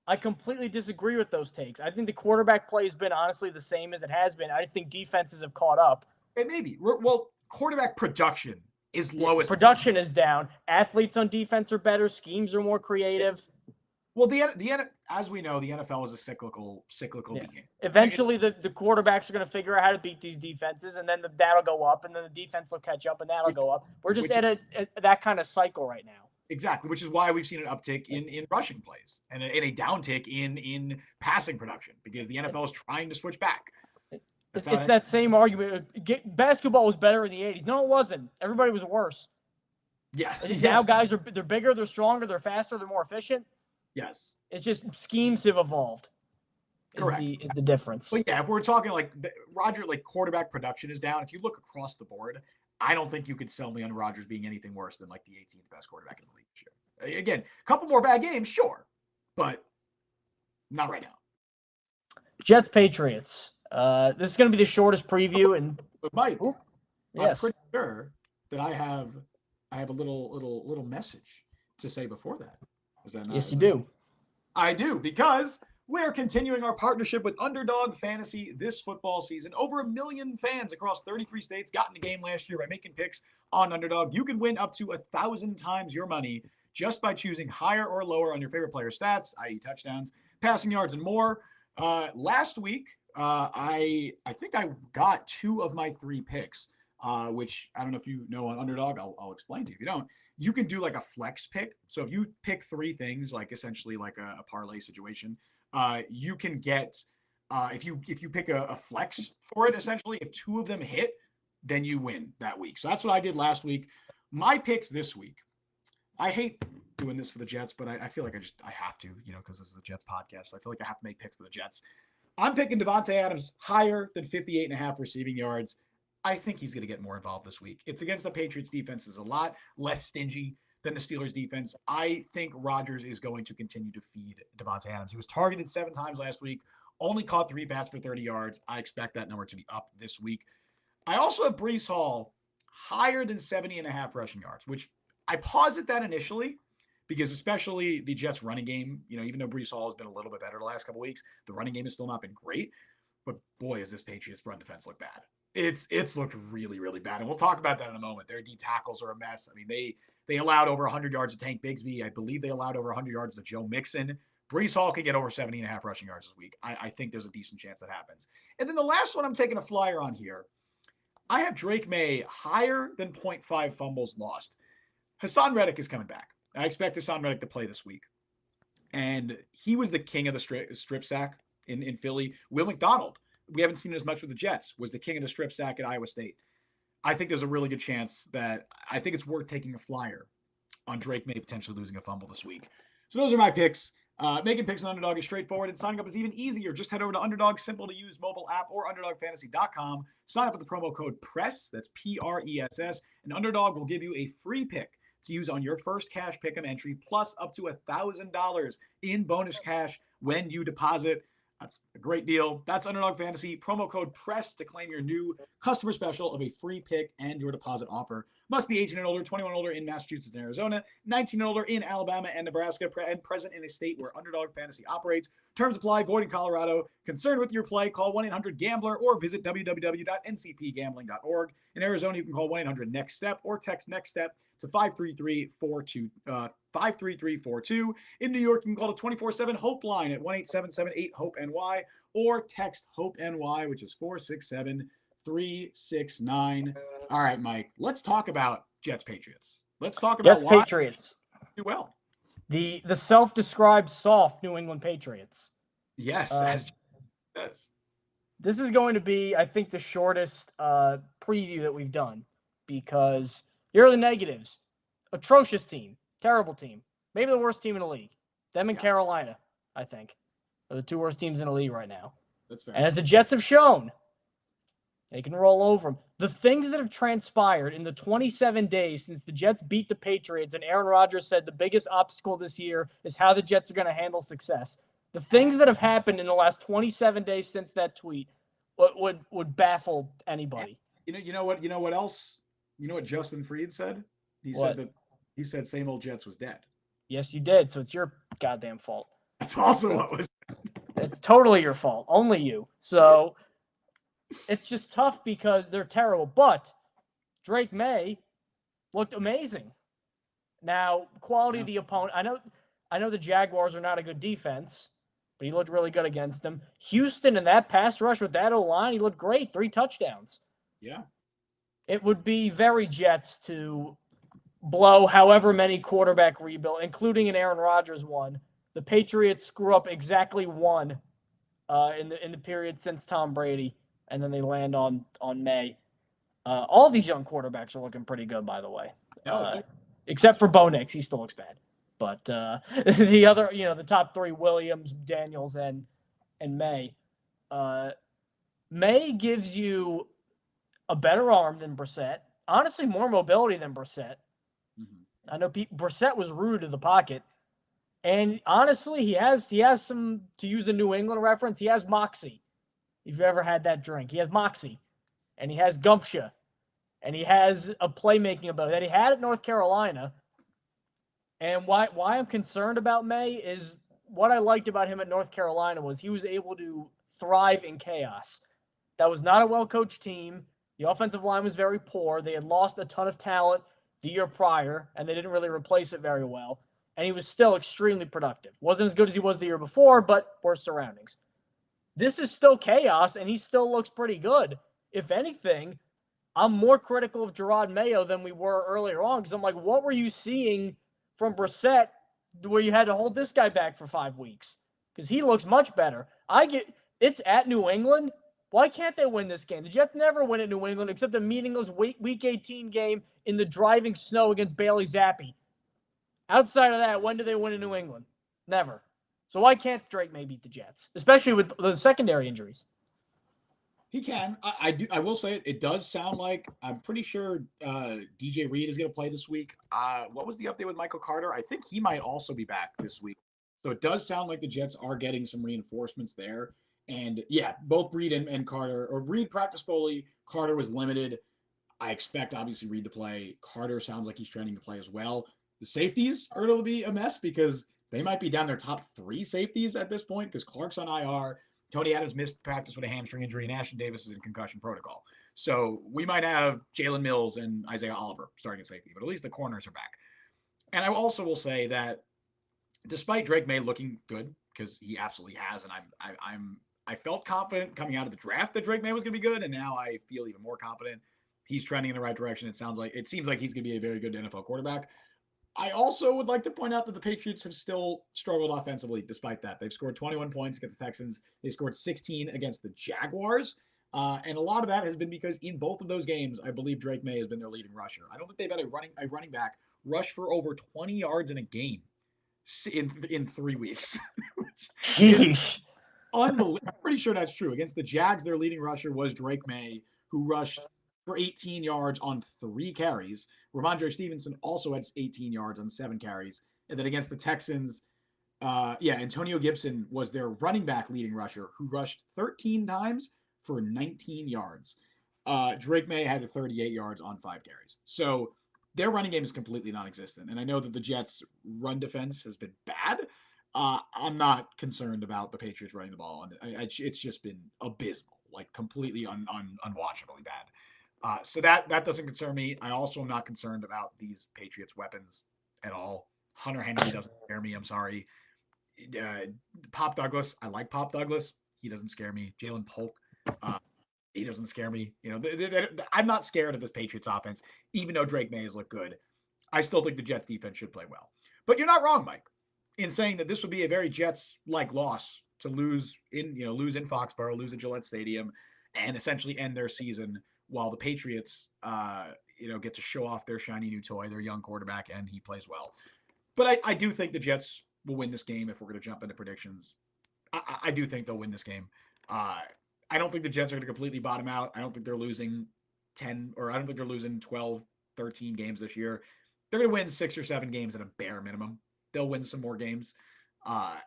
I completely disagree with those takes. I think the quarterback play has been honestly the same as it has been. I just think defenses have caught up. It may be. Well, quarterback production is lowest. Production is down. Athletes on defense are better. Schemes are more creative. Well, as we know, the NFL is a cyclical game. Eventually, the quarterbacks are going to figure out how to beat these defenses, and then that'll go up, and then the defense will catch up, and that'll go up. We're just at that kind of cycle right now. Exactly, which is why we've seen an uptick in rushing plays and a downtick in passing production because the NFL is trying to switch back. It's that same argument. Basketball was better in the 80s. No, it wasn't. Everybody was worse. Yeah. Now guys they're bigger, they're stronger, they're faster, they're more efficient. Yes. It's just schemes have evolved. Correct. Is the difference. But yeah, if we're talking Roger, quarterback production is down. If you look across the board, I don't think you could sell me on Rodgers being anything worse than the 18th best quarterback in the league this year. Again, a couple more bad games, sure, but not right now. Jets Patriots. This is going to be the shortest preview. But Mike, yes. I'm pretty sure that I have a little message to say before that. Is that not? Yes, you do. I do, because we're continuing our partnership with Underdog Fantasy this football season. Over 1 million fans across 33 states got in the game last year by making picks on Underdog. You can win up to 1,000 times your money just by choosing higher or lower on your favorite player stats, i.e. touchdowns, passing yards, and more. Last week, I think I got 2 of my 3 picks, which I don't know if you know on Underdog. I'll explain to you if you don't. You can do a flex pick. So if you pick 3 things, essentially a parlay situation, you can get if you pick a flex for it, essentially, if 2 of them hit, then you win that week. So that's what I did last week. My picks this week. I hate doing this for the Jets, but I feel like I have to, because this is the Jets podcast. So I feel like I have to make picks for the Jets. I'm picking Devontae Adams higher than 58.5 receiving yards. I think he's going to get more involved this week. It's against the Patriots defense is a lot less stingy than the Steelers defense. I think Rodgers is going to continue to feed Devontae Adams. He was targeted 7 times last week, only caught 3 passes for 30 yards. I expect that number to be up this week. I also have Breece Hall higher than 70.5 rushing yards, which I posit that initially because especially the Jets running game, even though Breece Hall has been a little bit better the last couple of weeks, the running game has still not been great. But boy, has this Patriots run defense look bad. It's looked really, really bad. And we'll talk about that in a moment. Their D tackles are a mess. I mean, they allowed over 100 yards to Tank Bigsby. I believe they allowed over 100 yards to Joe Mixon. Breece Hall can get over 70.5 rushing yards this week. I think there's a decent chance that happens. And then the last one I'm taking a flyer on here. I have Drake May higher than 0.5 fumbles lost. Haason Reddick is coming back. I expect Haason Reddick to play this week. And he was the king of the strip sack in Philly. Will McDonald, we haven't seen it as much with the Jets, was the king of the strip sack at Iowa State. I think there's a really good chance that I think it's worth taking a flyer on Drake May potentially losing a fumble this week. So those are my picks. Making picks on Underdog is straightforward, and signing up is even easier. Just head over to Underdog's simple-to-use mobile app or UnderdogFantasy.com. Sign up with the promo code PRESS, that's P-R-E-S-S, and Underdog will give you a free pick to use on your first cash pick'em entry, plus up to $1,000 in bonus cash when you deposit. That's a great deal. That's Underdog Fantasy. Promo code PRESS to claim your new customer special of a free pick and your deposit offer. Must be 18 and older, 21 and older in Massachusetts and Arizona, 19 and older in Alabama and Nebraska, and present in a state where Underdog Fantasy operates. Terms apply. Void in Colorado. Concerned with your play? Call 1-800-GAMBLER or visit www.ncpgambling.org. In Arizona, you can call 1-800-NEXT-STEP or text NEXT STEP to 533-42. In New York, you can call the 24/7 Hope line at 1-877-8-HOPE-NY or text HOPE-NY, which is 467-369. All right, Mike, let's talk about Jets Patriots. Let's talk about Jets why Patriots. do well. The self-described soft New England Patriots. Yes, yes. This is going to be, I think, the shortest preview that we've done because here are the negatives. Atrocious team. Terrible team. Maybe the worst team in the league. Them and Carolina, I think, are the two worst teams in the league right now. That's fair. And as the Jets have shown, they can roll over them. The things that have transpired in the 27 days since the Jets beat the Patriots, and Aaron Rodgers said the biggest obstacle this year is how the Jets are going to handle success. The things that have happened in the last 27 days since that tweet would baffle anybody. You know what else? You know what Justin Fried said? He said same old Jets was dead. Yes, you did. So it's your goddamn fault. That's also what was. It's totally your fault. Only you. So it's just tough because they're terrible. But Drake May looked amazing. Now, quality of the opponent. I know the Jaguars are not a good defense, but he looked really good against them. Houston and that pass rush with that O-line, he looked great. 3 touchdowns. Yeah. It would be very Jets to blow however many quarterback rebuild, including an Aaron Rodgers one. The Patriots screw up exactly one in the period since Tom Brady, and then they land on May. All these young quarterbacks are looking pretty good, by the way. Except for Bo Nix, he still looks bad. But the other, the top 3, Williams, Daniels, and May. May gives you a better arm than Brissett. Honestly, more mobility than Brissett. Mm-hmm. I know Brissett was rude to the pocket. And honestly, he has some, to use a New England reference, he has moxie. If you've ever had that drink, he has moxie. And he has gumption. And he has a playmaking ability that he had at North Carolina. And why I'm concerned about May is what I liked about him at North Carolina was he was able to thrive in chaos. That was not a well-coached team. The offensive line was very poor. They had lost a ton of talent the year prior, and they didn't really replace it very well. And he was still extremely productive. Wasn't as good as he was the year before, but worse surroundings. This is still chaos, and he still looks pretty good. If anything, I'm more critical of Gerard Mayo than we were earlier on because I'm like, what were you seeing from Brissett where you had to hold this guy back for 5 weeks? Because he looks much better. It's at New England. Why can't they win this game? The Jets never win at New England except a meaningless Week 18 game in the driving snow against Bailey Zappi. Outside of that, when do they win in New England? Never. So why can't Drake May beat the Jets, especially with the secondary injuries? He can. I will say it does sound like I'm pretty sure DJ Reed is going to play this week. What was the update with Michael Carter? I think he might also be back this week. So it does sound like the Jets are getting some reinforcements there. And yeah, both Reed and Carter, or Reed practiced fully. Carter was limited. I expect obviously Reed to play. Carter sounds like he's trending to play as well. The safeties are going to be a mess because they might be down their top 3 safeties at this point because Clark's on IR. Tony Adams missed practice with a hamstring injury, and Ashton Davis is in concussion protocol. So we might have Jalen Mills and Isaiah Oliver starting at safety, but at least the corners are back. And I also will say that despite Drake May looking good, because he absolutely has, and I felt confident coming out of the draft that Drake May was going to be good, and now I feel even more confident. He's trending in the right direction. It seems like he's going to be a very good NFL quarterback. I also would like to point out that the Patriots have still struggled offensively despite that. They've scored 21 points against the Texans. They scored 16 against the Jaguars. And a lot of that has been because in both of those games, I believe Drake May has been their leading rusher. I don't think they've had a running back rush for over 20 yards in a game in 3 weeks. Sheesh. Unbelievable. I'm pretty sure that's true. Against the Jags, their leading rusher was Drake May, who rushed for 18 yards on 3 carries. Ramondre Stevenson also had 18 yards on 7 carries. And then against the Texans, Antonio Gibson was their running back leading rusher who rushed 13 times for 19 yards. Drake May had 38 yards on 5 carries. So their running game is completely non-existent. And I know that the Jets' run defense has been bad, I'm not concerned about the Patriots running the ball, and it's just been abysmal, like completely unwatchably bad. So that doesn't concern me. I also am not concerned about these Patriots weapons at all. Hunter Henry doesn't scare me. I'm sorry. Uh, Pop Douglas, I like Pop Douglas. He doesn't scare me. Jalen Polk, uh, he doesn't scare me. I'm not scared of this Patriots offense, even though Drake May has looked good. I still think the Jets defense should play well. But you're not wrong, Mike, in saying that this would be a very Jets-like loss to lose in Foxborough, lose at Gillette Stadium, and essentially end their season while the Patriots, get to show off their shiny new toy, their young quarterback, and he plays well. But I do think the Jets will win this game if we're going to jump into predictions. I do think they'll win this game. I don't think the Jets are going to completely bottom out. I don't think they're losing 10, or I don't think they're losing 12, 13 games this year. They're going to win 6 or 7 games at a bare minimum. They'll win some more games. I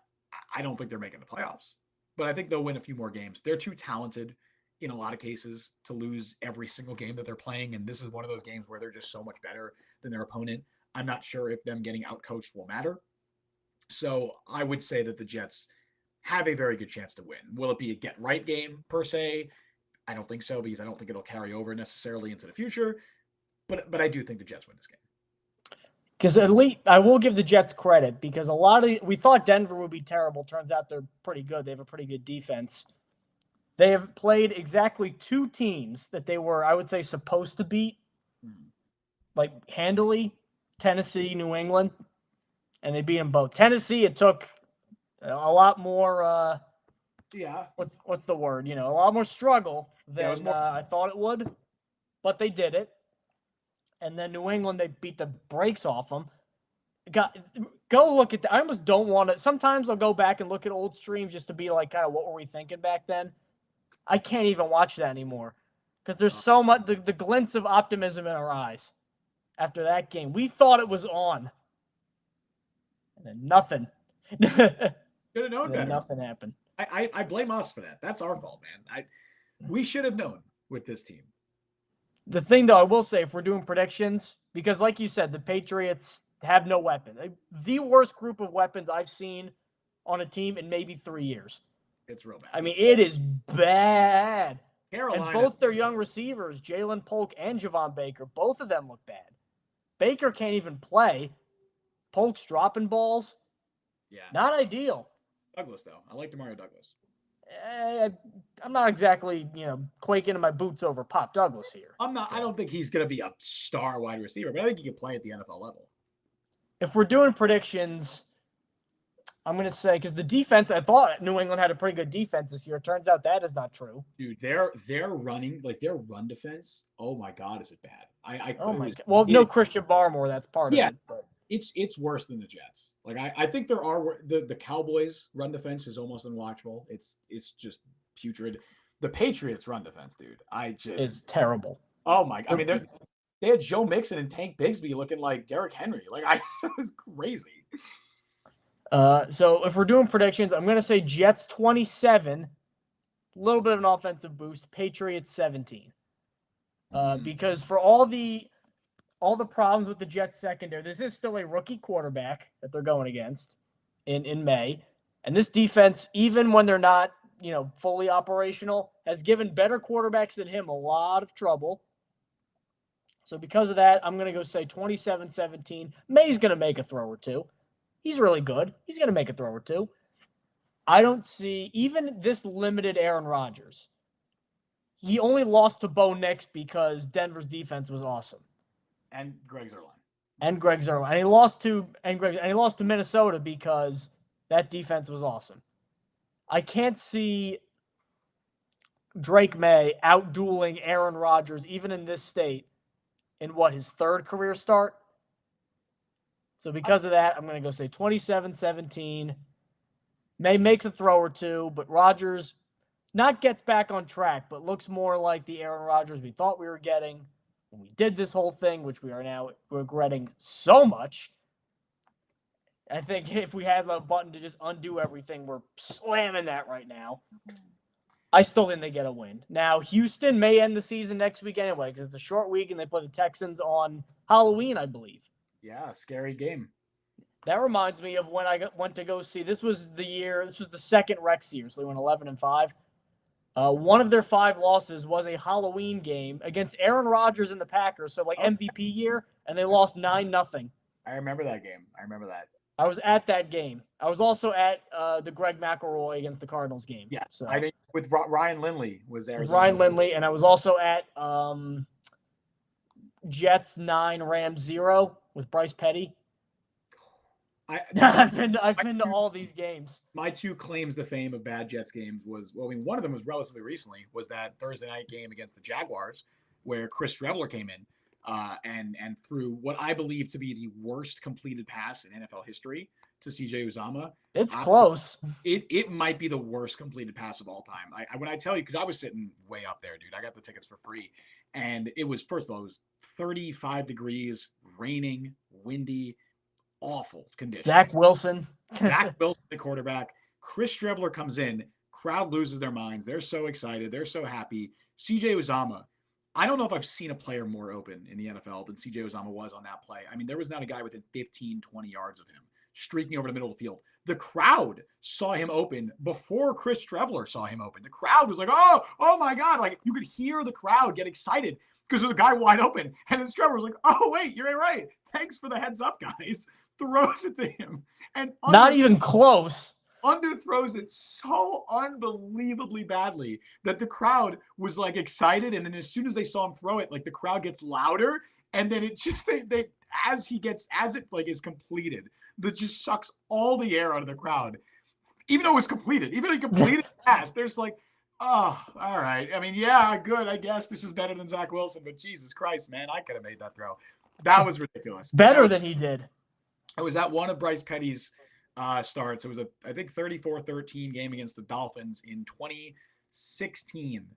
don't think they're making the playoffs, but I think they'll win a few more games. They're too talented in a lot of cases to lose every single game that they're playing, and this is one of those games where they're just so much better than their opponent. I'm not sure if them getting outcoached will matter. So I would say that the Jets have a very good chance to win. Will it be a get-right game per se? I don't think so, because I don't think it'll carry over necessarily into the future. But I do think the Jets win this game. Because at least I will give the Jets credit, because we thought Denver would be terrible. Turns out they're pretty good. They have a pretty good defense. They have played exactly 2 teams that they were, I would say, supposed to beat, like handily, Tennessee, New England, and they beat them both. Tennessee, it took a lot more. What's the word? A lot more struggle than I thought it would, but they did it. And then New England, they beat the brakes off them. Go look at that. I almost don't want to. Sometimes I'll go back and look at old streams just to be like, kind of, what were we thinking back then? I can't even watch that anymore because there's so much, the glints of optimism in our eyes after that game. We thought it was on. And then nothing. Should have known better. Nothing happened. I blame us for that. That's our fault, man. We should have known with this team. The thing, though, I will say, if we're doing predictions, because like you said, the Patriots have no weapon. The worst group of weapons I've seen on a team in maybe 3 years. It's real bad. I mean, it is bad. Carolina. And both their young receivers, Jalen Polk and Javon Baker, both of them look bad. Baker can't even play. Polk's dropping balls. Yeah. Not ideal. Douglas, though. I like DeMario Douglas. I'm not exactly, quaking in my boots over Pop Douglas here. I'm not. So. I don't think he's going to be a star wide receiver, but I think he can play at the NFL level. If we're doing predictions, I'm going to say, because the defense, I thought New England had a pretty good defense this year. It turns out that is not true. Dude, their running, their run defense, oh my God, is it bad? Well, no Christian Barmore, that's part of it. But. It's worse than the Jets. I think there are the Cowboys run defense is almost unwatchable. It's just putrid. The Patriots run defense, dude. It's terrible. Oh my! I mean, they had Joe Mixon and Tank Bigsby looking like Derrick Henry. It was crazy. So if we're doing predictions, I'm gonna say Jets 27, a little bit of an offensive boost. Patriots 17. Because for all the problems with the Jets secondary, this is still a rookie quarterback that they're going against in May. And this defense, even when they're not, fully operational, has given better quarterbacks than him a lot of trouble. So because of that, I'm going to go say 27-17. May's going to make a throw or two. He's really good. He's going to make a throw or two. I don't see, even this limited Aaron Rodgers, he only lost to Bo Nix because Denver's defense was awesome. And Greg Zuerlein. And he lost to Minnesota because that defense was awesome. I can't see Drake May out-dueling Aaron Rodgers, even in this state, in his 3rd career start. So because of that, I'm going to go say 27-17. May makes a throw or two, but Rodgers not gets back on track, but looks more like the Aaron Rodgers we thought we were getting when we did this whole thing, which we are now regretting so much. I think if we had a button to just undo everything, we're slamming that right now. I still think they get a win. Now, Houston may end the season next week anyway because it's a short week and they play the Texans on Halloween, I believe. Yeah, scary game. That reminds me of when I went to go see. This was the second Rex year, so they went 11-5. One of their 5 losses was a Halloween game against Aaron Rodgers and the Packers, so like MVP year, and they lost 9-0. I remember that game. I remember that. I was at that game. I was also at the Greg McElroy against the Cardinals game. Yeah, so I think with Ryan Lindley was there. Ryan Lindley, and I was also at Jets 9, Rams 0 with Bryce Petty. I've been to all these games. My 2 claims to fame of bad Jets games was, well, I mean, one of them was relatively recently, was that Thursday night game against the Jaguars where Chris Streveler came in and threw what I believe to be the worst completed pass in NFL history to CJ Uzomah. It's close. It might be the worst completed pass of all time. When I tell you, because I was sitting way up there, dude. I got the tickets for free. And it was, first of all, it was 35 degrees, raining, windy, awful conditions. Zach Wilson, the quarterback. Chris Streveler comes in. Crowd loses their minds. They're so excited. They're so happy. CJ Uzomah. I don't know if I've seen a player more open in the NFL than CJ Uzomah was on that play. I mean, there was not a guy within 15, 20 yards of him streaking over the middle of the field. The crowd saw him open before Chris Streveler saw him open. The crowd was like, oh my God. Like, you could hear the crowd get excited because there's a guy wide open. And then Streveler was like, oh, wait, you're right. Thanks for the heads up, guys. Throws it to him. And not even close. Underthrows it so unbelievably badly that the crowd was like excited. And then as soon as they saw him throw it, like the crowd gets louder. And then it just, as it like is completed, that just sucks all the air out of the crowd. Even though it was completed, even though he completed the pass, there's like, oh, all right. I mean, yeah, good. I guess this is better than Zach Wilson, but Jesus Christ, man, I could have made that throw. That was ridiculous. Better than he did. It was at one of Bryce Petty's starts. It was I think 34-13 game against the Dolphins in 2016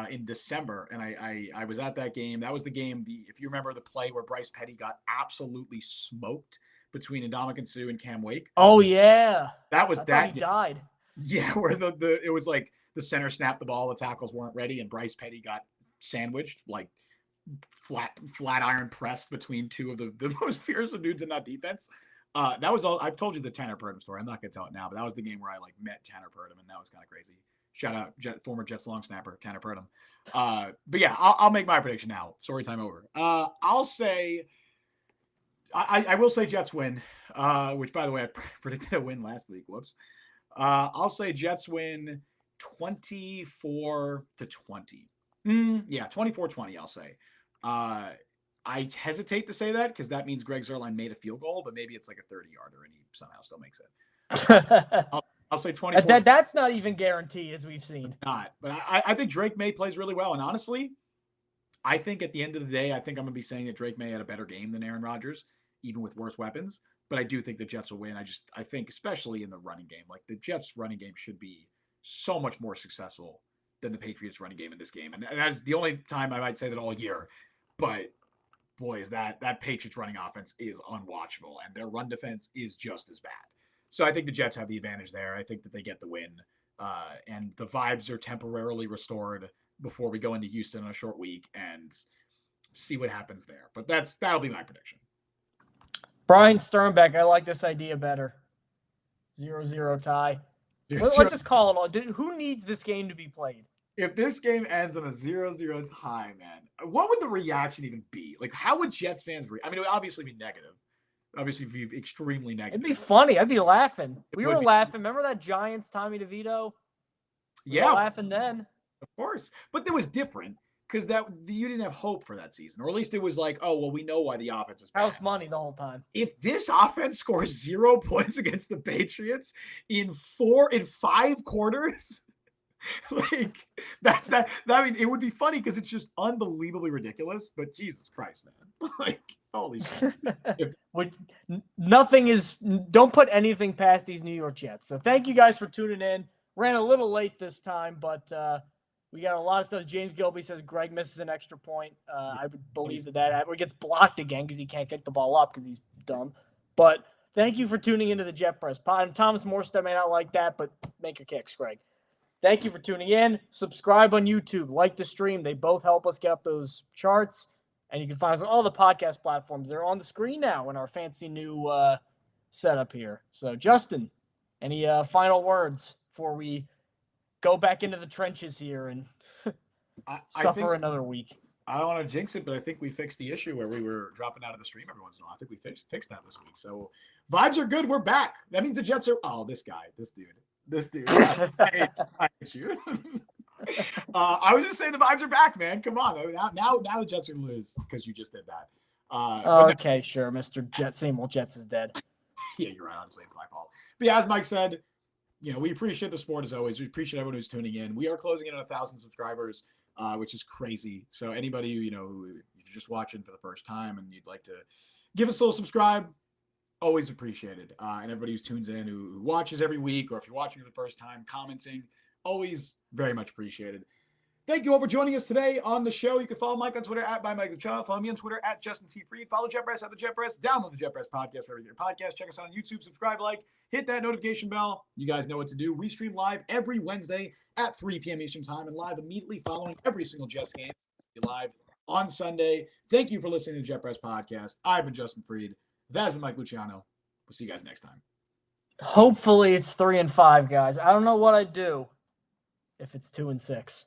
in December. And I was at that game. That was the game, if you remember the play where Bryce Petty got absolutely smoked between Ndamukong Suh and Cam Wake. Oh, yeah. That was that. He died. Yeah, where it was like the center snapped the ball, the tackles weren't ready, and Bryce Petty got sandwiched, like flat iron pressed between 2 of the most fearsome dudes in that defense. That was all. I've told you the Tanner Purdom story. I'm not gonna tell it now, but that was the game where I like met Tanner Purdom, and that was kind of crazy. Shout out former Jets long snapper Tanner Purdom. But yeah, I'll make my prediction now. Story time over. I'll say. I will say Jets win, which, by the way, I predicted a win last week. Whoops. I'll say Jets win 24-20. Yeah, 24-20, I'll say. I hesitate to say that because that means Greg Zuerlein made a field goal, but maybe it's like a 30-yarder and he somehow still makes it. I'll say 24. That's not even guaranteed, as we've seen. Not, but I think Drake May plays really well. And honestly, I think at the end of the day, I think I'm going to be saying that Drake May had a better game than Aaron Rodgers, even with worse weapons. But I do think the Jets will win. I think, especially in the running game, like the Jets running game should be so much more successful than the Patriots running game in this game. And that's the only time I might say that all year. But boy, is that Patriots running offense is unwatchable, and their run defense is just as bad. So I think the Jets have the advantage there. I think that they get the win, and the vibes are temporarily restored before we go into Houston on a short week and see what happens there. But that'll be my prediction. Brian Sternbeck, I like this idea better. 0-0 tie. Let's just call it all. Who needs this game to be played? If this game ends on a 0-0 tie, man, what would the reaction even be? Like, how would Jets fans react? I mean, it would obviously be negative. Obviously, it'd be extremely negative. It'd be funny. I'd be laughing. We were laughing. Remember that Giants Tommy DeVito? We were laughing then. Of course. But that was different because you didn't have hope for that season. Or at least it was like, oh, well, we know why the offense is bad. House money the whole time. If this offense scores 0 points against the Patriots in 5 quarters... like I mean, it would be funny because it's just unbelievably ridiculous, but Jesus Christ, man. Like, holy shit. Don't put anything past these New York Jets. So thank you guys for tuning in. Ran a little late this time, but we got a lot of stuff. James Gilby says Greg misses an extra point. I would believe that or gets blocked again because he can't kick the ball up because he's dumb. But thank you for tuning into the Jet Press Pod. Thomas Morstead may not like that, but make your kicks, Greg. Thank you for tuning in. Subscribe on YouTube. Like the stream. They both help us get up those charts. And you can find us on all the podcast platforms. They're on the screen now in our fancy new setup here. So, Justin, any final words before we go back into the trenches here and suffer another week? I don't want to jinx it, but I think we fixed the issue where we were dropping out of the stream every once in a while. I think we fixed that this week. So vibes are good. We're back. That means the Jets are. Oh, this dude. I hate you. I was just saying the vibes are back, man. Come on. Now the Jets are going to lose because you just did that. Okay, sure. Mr. Jet, same old Jets is dead. Yeah, you're right. Honestly, it's my fault. But yeah, as Mike said, we appreciate the support as always. We appreciate everyone who's tuning in. We are closing in on 1,000 subscribers. Which is crazy. So anybody, if you're just watching for the first time and you'd like to give us a little subscribe, always appreciated. And everybody who tunes in, who watches every week, or if you're watching for the first time, commenting, always very much appreciated. Thank you all for joining us today on the show. You can follow Mike on Twitter at Mike Luciano. Follow me on Twitter at Justin T. Freed. Follow JetPress at the JetPress. Download the JetPress podcast wherever you get your podcast. Check us out on YouTube. Subscribe, hit that notification bell. You guys know what to do. We stream live every Wednesday at 3 p.m. Eastern Time and live immediately following every single Jets game. Live on Sunday. Thank you for listening to the JetPress podcast. I've been Justin Freed. That has been Mike Luciano. We'll see you guys next time. Hopefully it's 3-5, guys. I don't know what I'd do if it's 2-6.